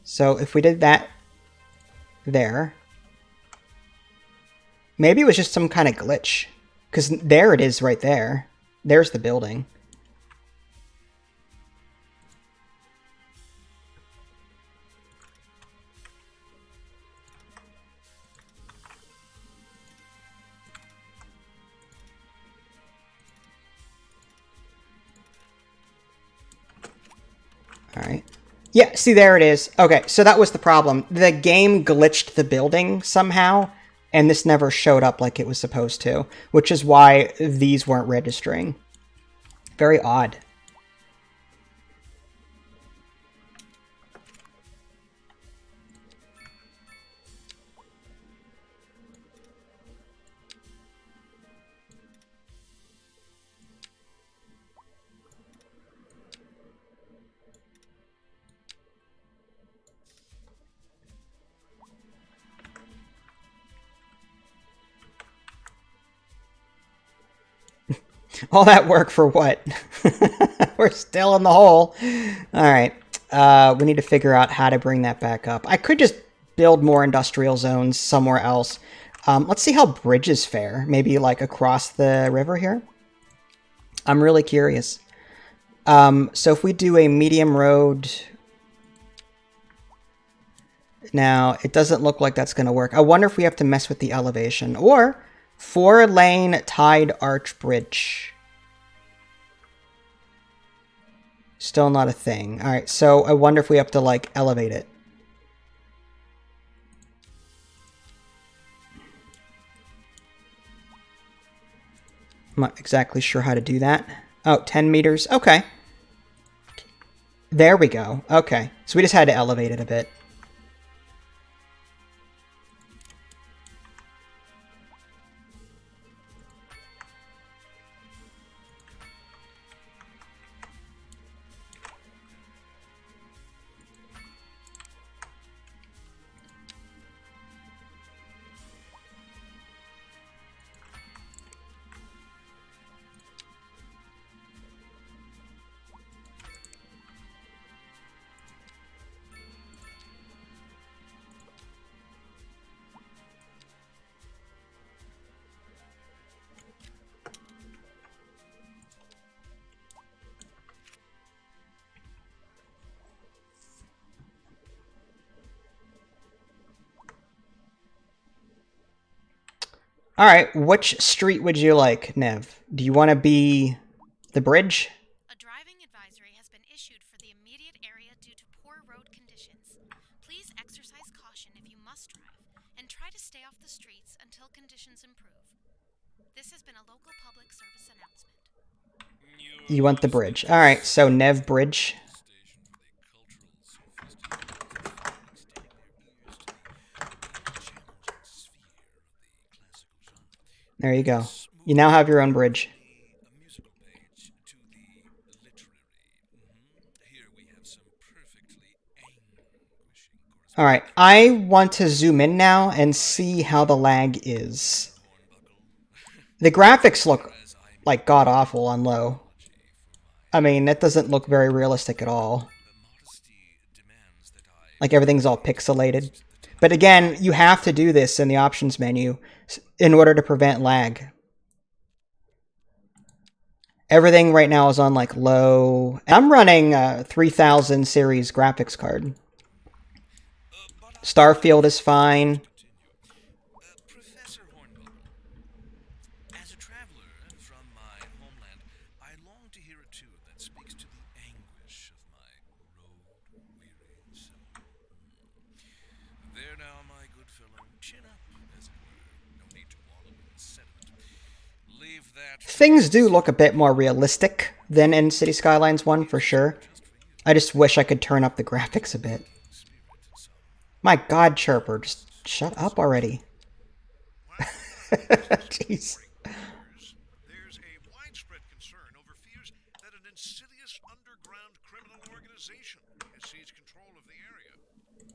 So if we did that there... Maybe it was just some kind of glitch. Because there it is right there. There's the building. Alright. Yeah, see, there it is. Okay, so that was the problem. The game glitched the building somehow, and this never showed up like it was supposed to, which is why these weren't registering. Very odd. All that work for what? We're still in the hole. Alright. We need to figure out how to bring that back up. I could just build more industrial zones somewhere else. Let's see how bridges fare. Maybe like across the river here? I'm really curious. So if we do a medium road... Now, it doesn't look like that's going to work. I wonder if we have to mess with the elevation. Or 4-lane tide arch bridge. Still not a thing. Alright, so I wonder if we have to, like, elevate it. I'm not exactly sure how to do that. Oh, 10 meters. Okay. There we go. Okay. So we just had to elevate it a bit. Alright, which street would you like, Nev? Do you want to be the bridge? A driving advisory has been issued for the immediate area due to poor road conditions. Please exercise caution if you must drive, and try to stay off the streets until conditions improve. This has been a local public service announcement. You want the bridge. Alright, so Nev Bridge. There you go. You now have your own bridge. Alright, I want to zoom in now and see how the lag is. The graphics look like god-awful on low. I mean, that doesn't look very realistic at all. Like everything's all pixelated. But again, you have to do this in the options menu in order to prevent lag. Everything right now is on like low. I'm running a 3000 series graphics card. Starfield is fine. As a traveler from my homeland, I long to hear a tune that speaks to the anguish of my road-weary soul. There now, my good fellow, chin up, as it were. No need to wallow in sentiment. Leave that. Things do look a bit more realistic than in City Skylines 1 for sure. I just wish I could turn up the graphics a bit. My god, Chirper, just shut up already. Jeez. There's a widespread concern over fears that an insidious underground criminal organization has seized control of the area.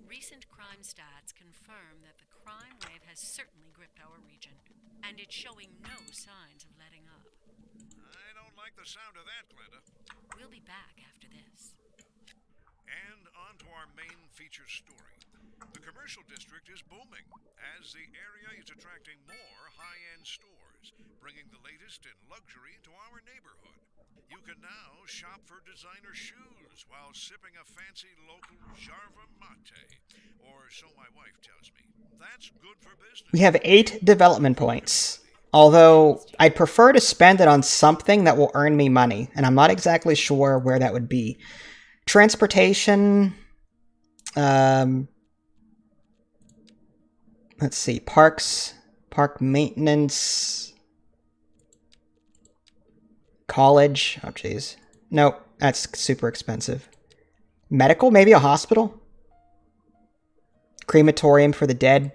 Recent crime stats confirm that the crime wave has certainly gripped our region, and it's showing no signs of letting up. I don't like the sound of that, Glenda. We'll be back after this. And on to our main feature story. The commercial district is booming as the area is attracting more high-end stores, bringing the latest in luxury to our neighborhood. You can now shop for designer shoes while sipping a fancy local Jarva mate, or so my wife tells me. That's good for business. We have 8 development points. Although, I'd prefer to spend it on something that will earn me money, and I'm not exactly sure where that would be. Transportation. Let's see. Parks. Park maintenance. College. Oh, jeez. Nope. That's super expensive. Medical? Maybe a hospital? Crematorium for the dead.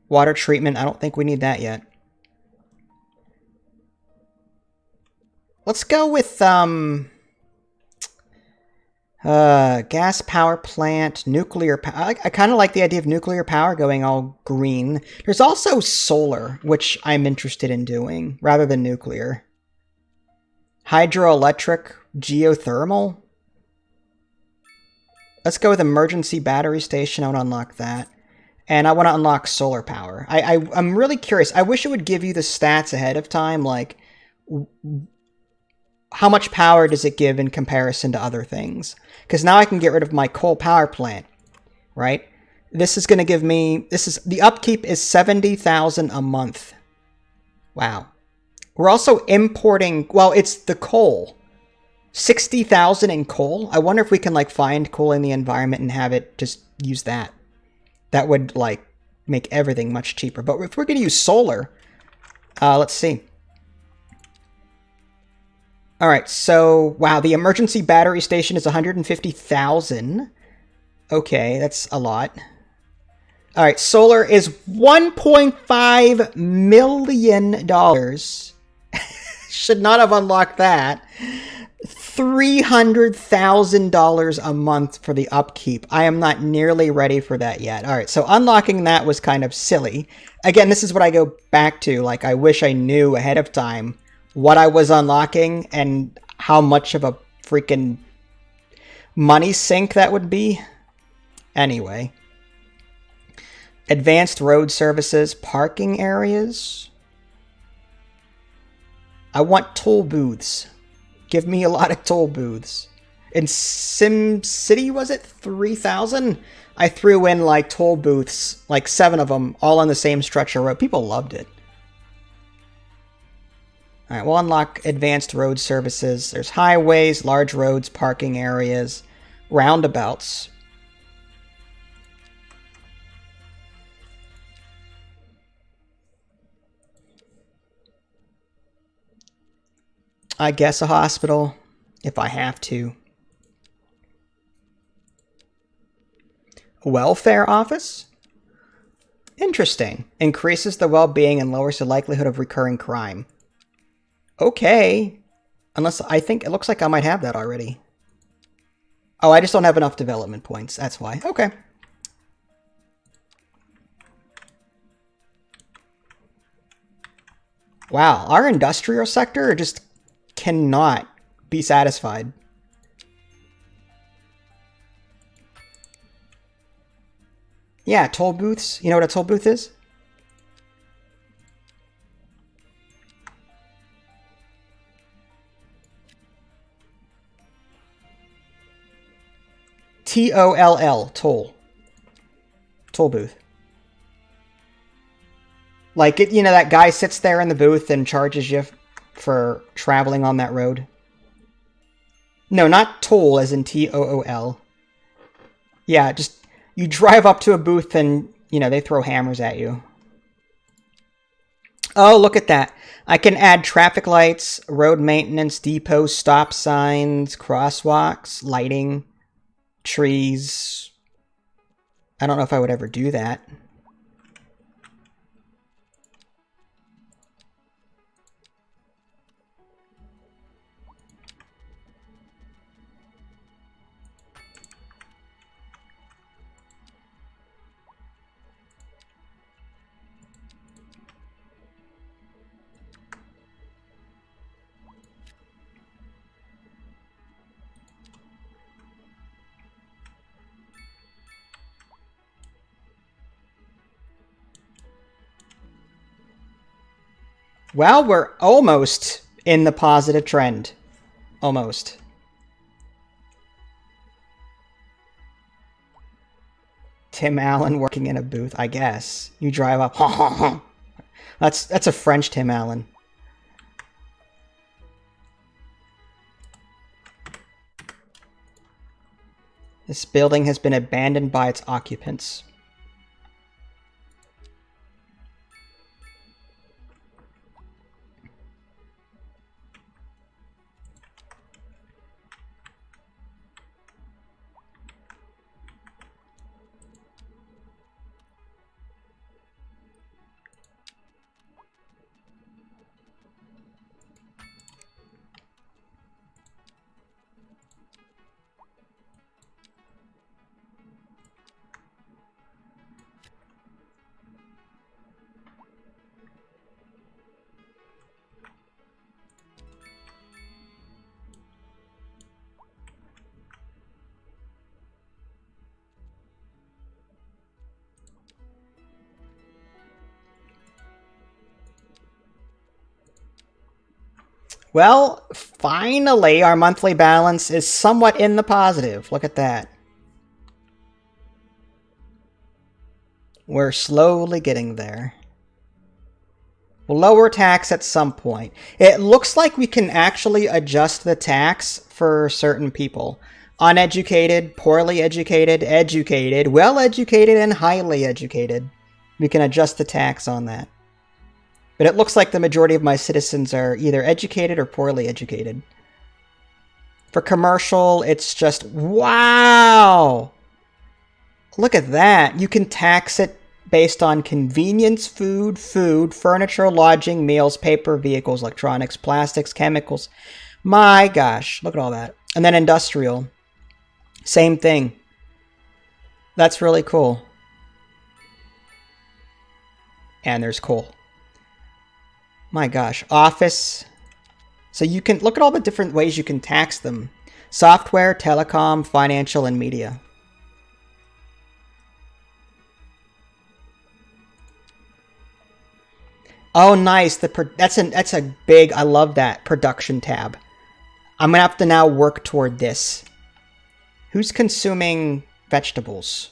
Water treatment. I don't think we need that yet. Let's go with, gas power plant, nuclear power. I kind of like the idea of nuclear power going all green. There's also solar, which I'm interested in doing, rather than nuclear. Hydroelectric, geothermal. Let's go with emergency battery station. I want to unlock that. And I want to unlock solar power. I'm really curious. I wish it would give you the stats ahead of time, like how much power does it give in comparison to other things? Because now I can get rid of my coal power plant, right? This is going to give me, the upkeep is 70,000 a month. Wow. We're also importing, well, it's the coal. 60,000 in coal. I wonder if we can like find coal in the environment and have it just use that. That would like make everything much cheaper. But if we're going to use solar, let's see. All right, so, wow, the emergency battery station is 150,000. Okay, that's a lot. All right, solar is $1.5 million. Should not have unlocked that. $300,000 a month for the upkeep. I am not nearly ready for that yet. All right, so unlocking that was kind of silly. Again, this is what I go back to. Like, I wish I knew ahead of time what I was unlocking and how much of a freaking money sink that would be. Anyway. Advanced road services, parking areas. I want toll booths. Give me a lot of toll booths. In Sim City, was it 3,000? I threw in like toll booths, like 7 of them, all on the same stretch of road. People loved it. All right, we'll unlock advanced road services. There's highways, large roads, parking areas, roundabouts. I guess a hospital, if I have to. Welfare office? Interesting. Increases the well-being and lowers the likelihood of recurring crime. Okay. Unless, I think, it looks like I might have that already. Oh, I just don't have enough development points. That's why. Okay. Wow, our industrial sector just cannot be satisfied. Yeah, toll booths. You know what a toll booth is? T-O-L-L, toll. Toll booth. Like, you know, that guy sits there in the booth and charges you for traveling on that road. No, not toll as in T-O-O-L. Yeah, just, you drive up to a booth and, you know, they throw hammers at you. Oh, look at that. I can add traffic lights, road maintenance, depots, stop signs, crosswalks, lighting, trees. I don't know if I would ever do that. Well, we're almost in the positive trend. Almost. Tim Allen working in a booth, I guess. You drive up. That's a French Tim Allen. This building has been abandoned by its occupants. Well, finally, our monthly balance is somewhat in the positive. Look at that. We're slowly getting there. We'll lower tax at some point. It looks like we can actually adjust the tax for certain people. Uneducated, poorly educated, educated, well-educated, and highly educated. We can adjust the tax on that. But it looks like the majority of my citizens are either educated or poorly educated. For commercial, it's just, wow! Look at that. You can tax it based on convenience, food, furniture, lodging, meals, paper, vehicles, electronics, plastics, chemicals. My gosh, look at all that. And then industrial. Same thing. That's really cool. And there's coal. My gosh, office. So you can look at all the different ways you can tax them. Software, telecom, financial, and media. Oh, nice. That's a big, I love that, production tab. I'm going to have to now work toward this. Who's consuming vegetables?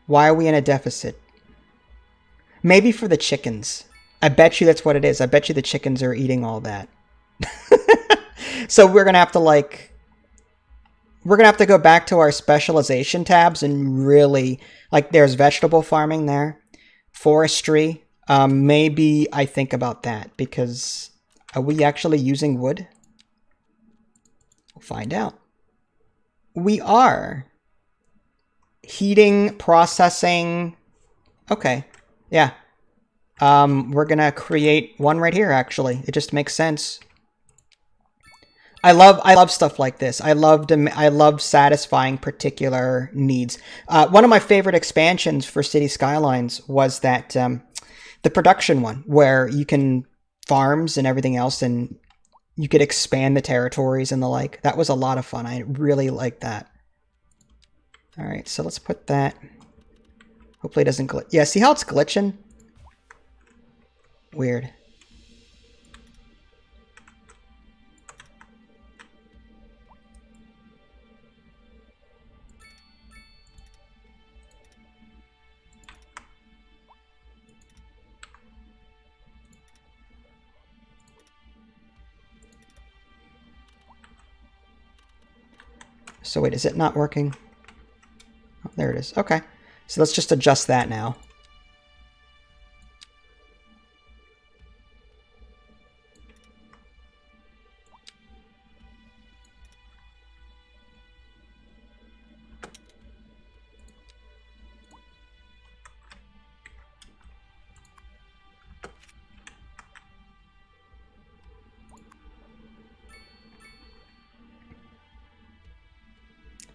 Why are we in a deficit? Maybe for the chickens. I bet you that's what it is. I bet you the chickens are eating all that. So we're going to have to we're going to have to go back to our specialization tabs and really, like, there's vegetable farming there. Forestry. Maybe I think about that, because are we actually using wood? We'll find out. We are. Heating, processing. Okay. Yeah. We're gonna create one right here, actually. It just makes sense. I love stuff like this. I love satisfying particular needs. One of my favorite expansions for City Skylines was that the production one, where you can farms and everything else, and you could expand the territories and the like. That was a lot of fun. I really liked that. All right, so let's put that. Hopefully it doesn't glitch. Yeah, see how it's glitching? Weird. So wait, is it not working? Oh, there it is. Okay. So let's just adjust that now.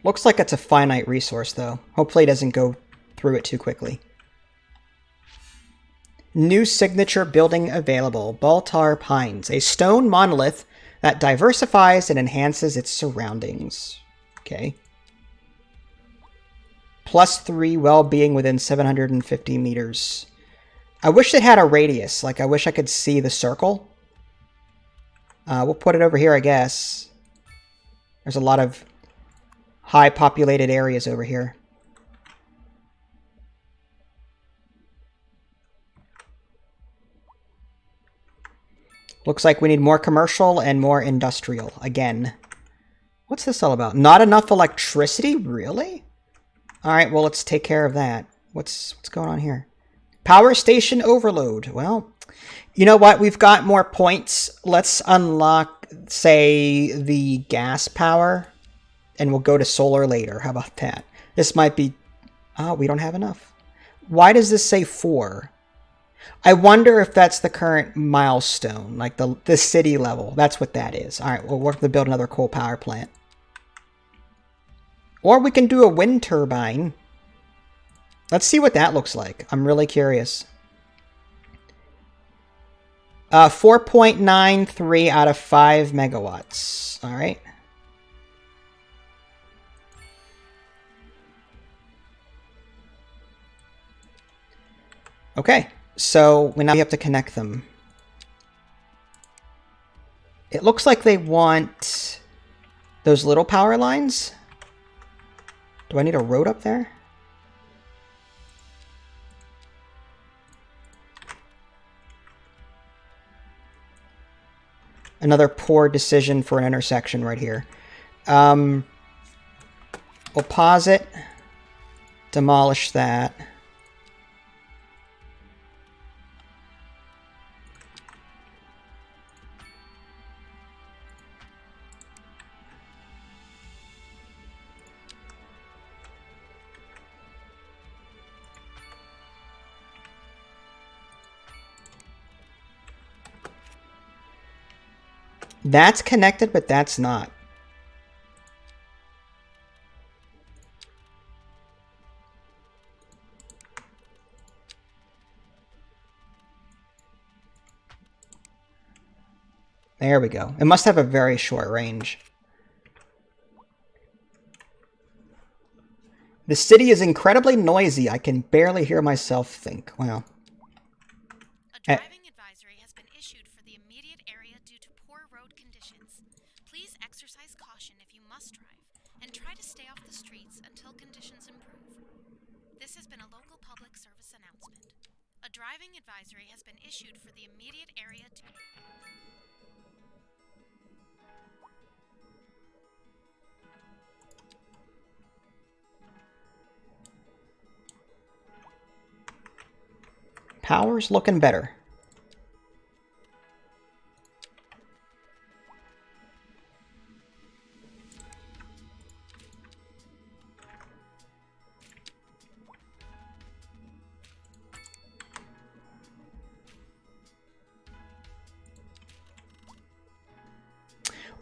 Looks like it's a finite resource, though. Hopefully it doesn't go through it too quickly. New signature building available. Baltar Pines. A stone monolith that diversifies and enhances its surroundings. Okay. +3 well-being within 750 meters. I wish it had a radius. Like, I wish I could see the circle. We'll put it over here, I guess. There's a lot of high populated areas over here. Looks like we need more commercial and more industrial again. What's this all about? Not enough electricity? Really? Alright, well, let's take care of that. What's going on here? Power station overload. Well, you know what? We've got more points. Let's unlock, say, the gas power, and we'll go to solar later. How about that? This might be... Oh, we don't have enough. Why does this say 4? I wonder if that's the current milestone, like the city level. That's what that is. All right, well, we'll have to build another coal power plant. Or we can do a wind turbine. Let's see what that looks like. I'm really curious. 4.93 out of 5 megawatts. All right. Okay, so now we have to connect them. It looks like they want those little power lines. Do I need a road up there? Another poor decision for an intersection right here. We'll pause it. Demolish that. That's connected, but that's not. There we go. It must have a very short range. The city is incredibly noisy. I can barely hear myself think. Wow. A driving advisory has been issued for the immediate area due to poor road conditions. Please exercise caution if you must drive, and try to stay off the streets until conditions improve. This has been a local public service announcement. A driving advisory has been issued for the immediate area due... Power's looking better.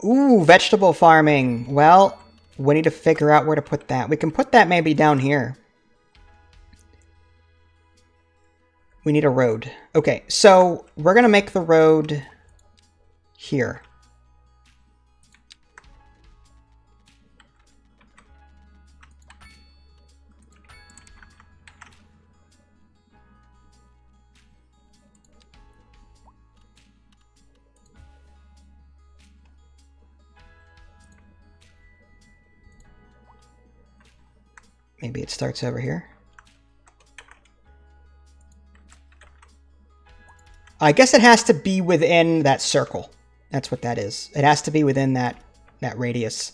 Ooh, vegetable farming. Well, we need to figure out where to put that. We can put that maybe down here. We need a road. Okay, so we're going to make the road here. Maybe it starts over here. I guess it has to be within that circle. That's what that is. It has to be within that radius.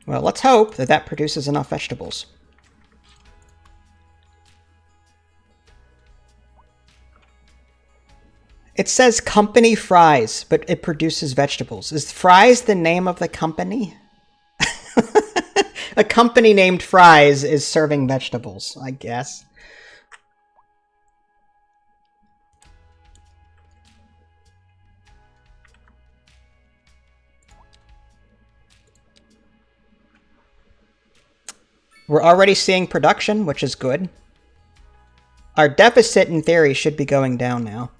Well, let's hope that that produces enough vegetables. It says company fries, but it produces vegetables. Is fries the name of the company? A company named Fries is serving vegetables, I guess. We're already seeing production, which is good. Our deficit, in theory, should be going down now.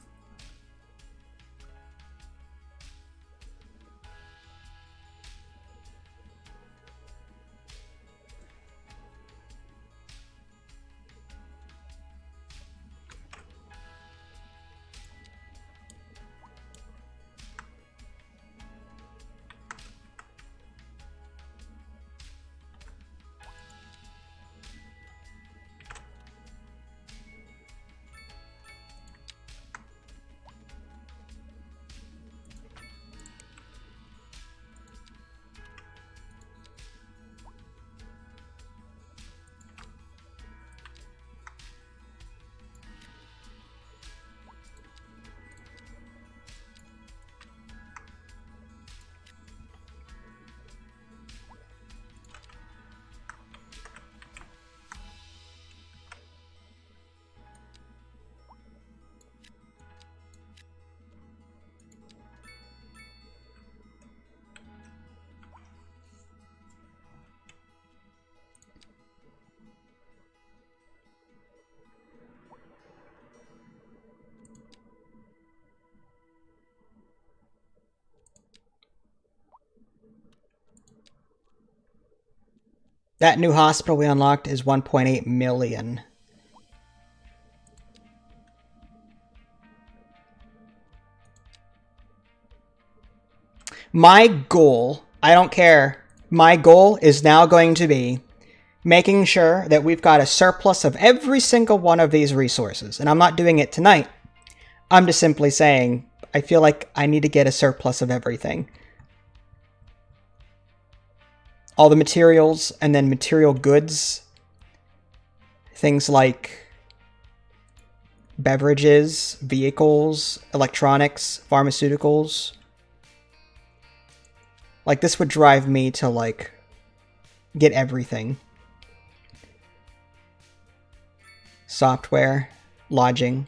That new hospital we unlocked is 1.8 million. My goal, I don't care, my goal is now going to be making sure that we've got a surplus of every single one of these resources. And I'm not doing it tonight. I'm just simply saying, I feel like I need to get a surplus of everything. All the materials, and then material goods. Things like beverages, vehicles, electronics, pharmaceuticals. Like, this would drive me to, like, get everything. Software, lodging.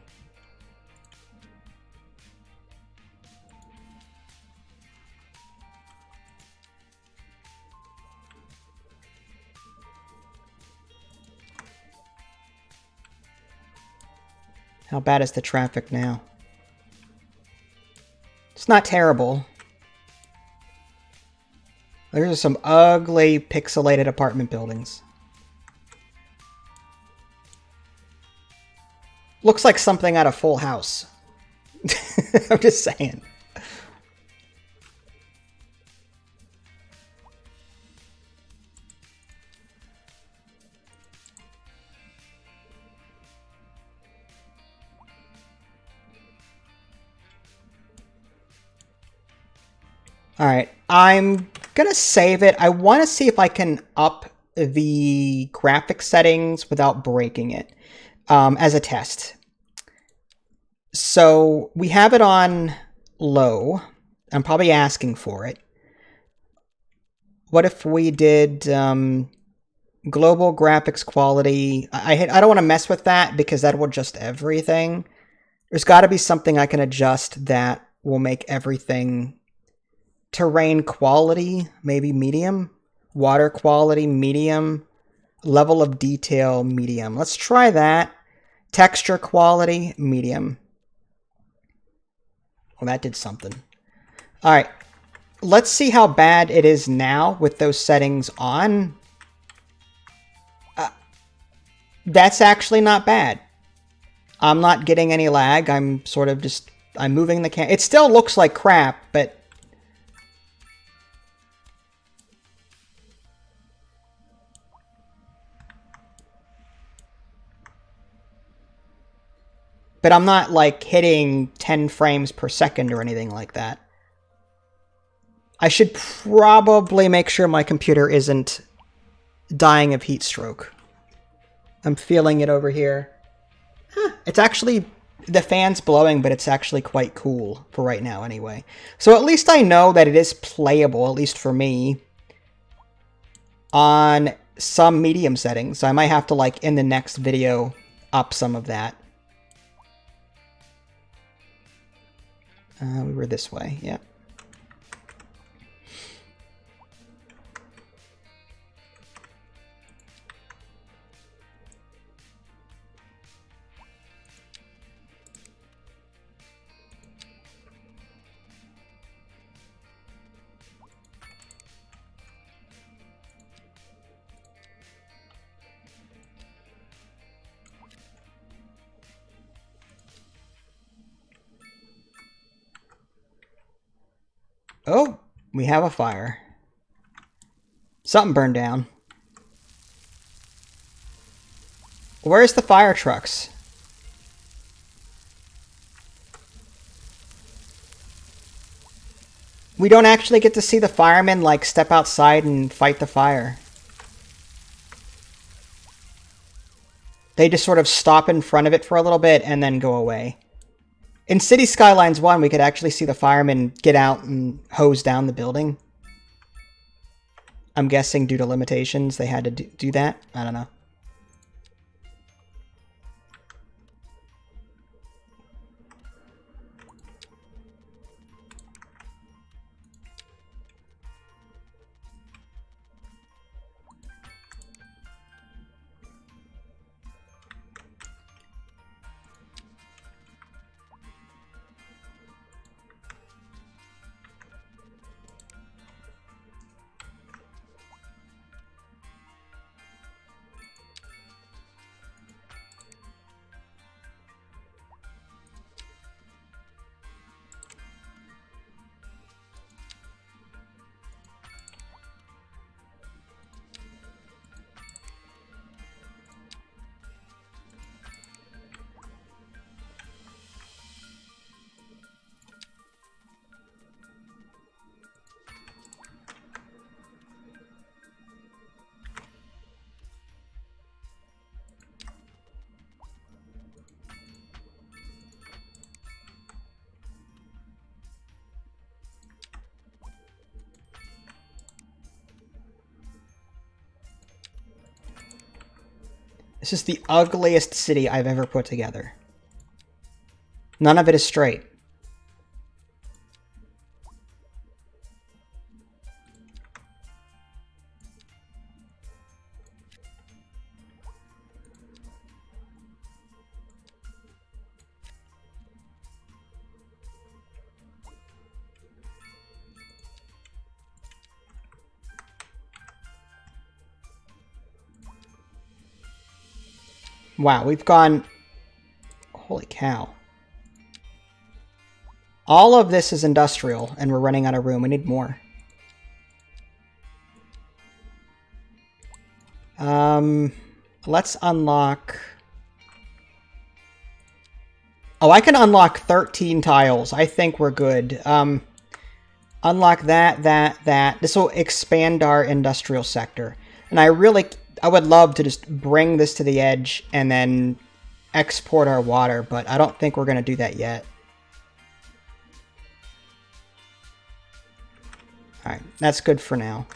How bad is the traffic now? It's not terrible. There's some ugly pixelated apartment buildings. Looks like something out of Full House. I'm just saying. Alright, I'm gonna save it. I want to see if I can up the graphic settings without breaking it as a test. So we have it on low. I'm probably asking for it. What if we did global graphics quality? I don't want to mess with that because that will adjust everything. There's got to be something I can adjust that will make everything... Terrain quality, maybe medium. Water quality, medium. Level of detail, medium. Let's try that. Texture quality, medium. Well, that did something. All right. Let's see how bad it is now with those settings on. That's actually not bad. I'm not getting any lag. I'm sort of just... I'm moving the camera. It still looks like crap, but... But I'm not, like, hitting 10 frames per second or anything like that. I should probably make sure my computer isn't dying of heat stroke. I'm feeling it over here. It's actually... The fan's blowing, but it's actually quite cool for right now anyway. So at least I know that it is playable, at least for me, on some medium settings. So I might have to, like, in the next video, up some of that. We were this way, yeah. Oh, we have a fire. Something burned down. Where's the fire trucks? We don't actually get to see the firemen, like, step outside and fight the fire. They just sort of stop in front of it for a little bit and then go away. In City Skylines 1, we could actually see the firemen get out and hose down the building. I'm guessing due to limitations, they had to do that. I don't know. This is the ugliest city I've ever put together. None of it is straight. Wow, we've gone... Holy cow. All of this is industrial, and we're running out of room. We need more. Let's unlock... Oh, I can unlock 13 tiles. I think we're good. Unlock that. This will expand our industrial sector. And I would love to just bring this to the edge and then export our water, but I don't think we're going to do that yet. Alright, that's good for now.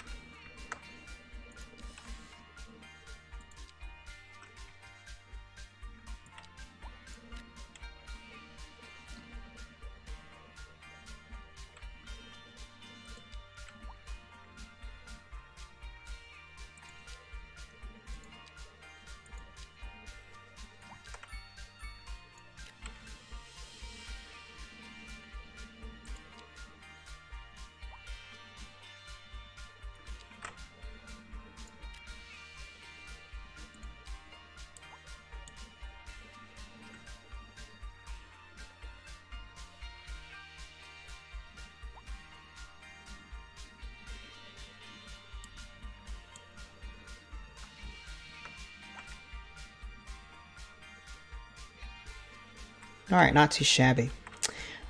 Alright, not too shabby.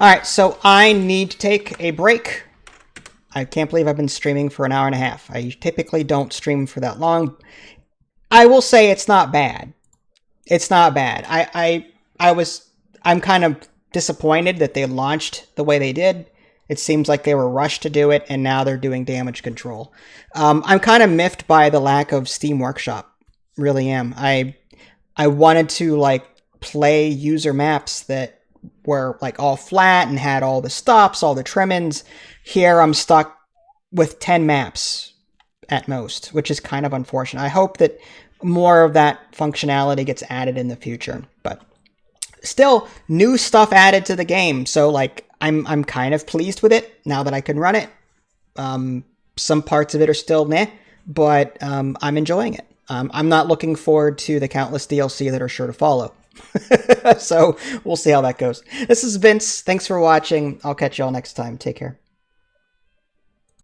Alright, so I need to take a break. I can't believe I've been streaming for an hour and a half. I typically don't stream for that long. I will say it's not bad. It's not bad. I'm kind of disappointed that they launched the way they did. It seems like they were rushed to do it, and now they're doing damage control. I'm kind of miffed by the lack of Steam Workshop. Really am. I wanted to, like, play user maps that were like all flat and had all the stops, all the trimmings. Here I'm stuck with 10 maps at most, which is kind of unfortunate. I hope that more of that functionality gets added in the future, but still new stuff added to the game. So like I'm kind of pleased with it now that I can run it. Some parts of it are still meh, but I'm enjoying it. I'm not looking forward to the countless DLC that are sure to follow. So we'll see how that goes. This is Vince. Thanks for watching. I'll catch you all next time. Take care.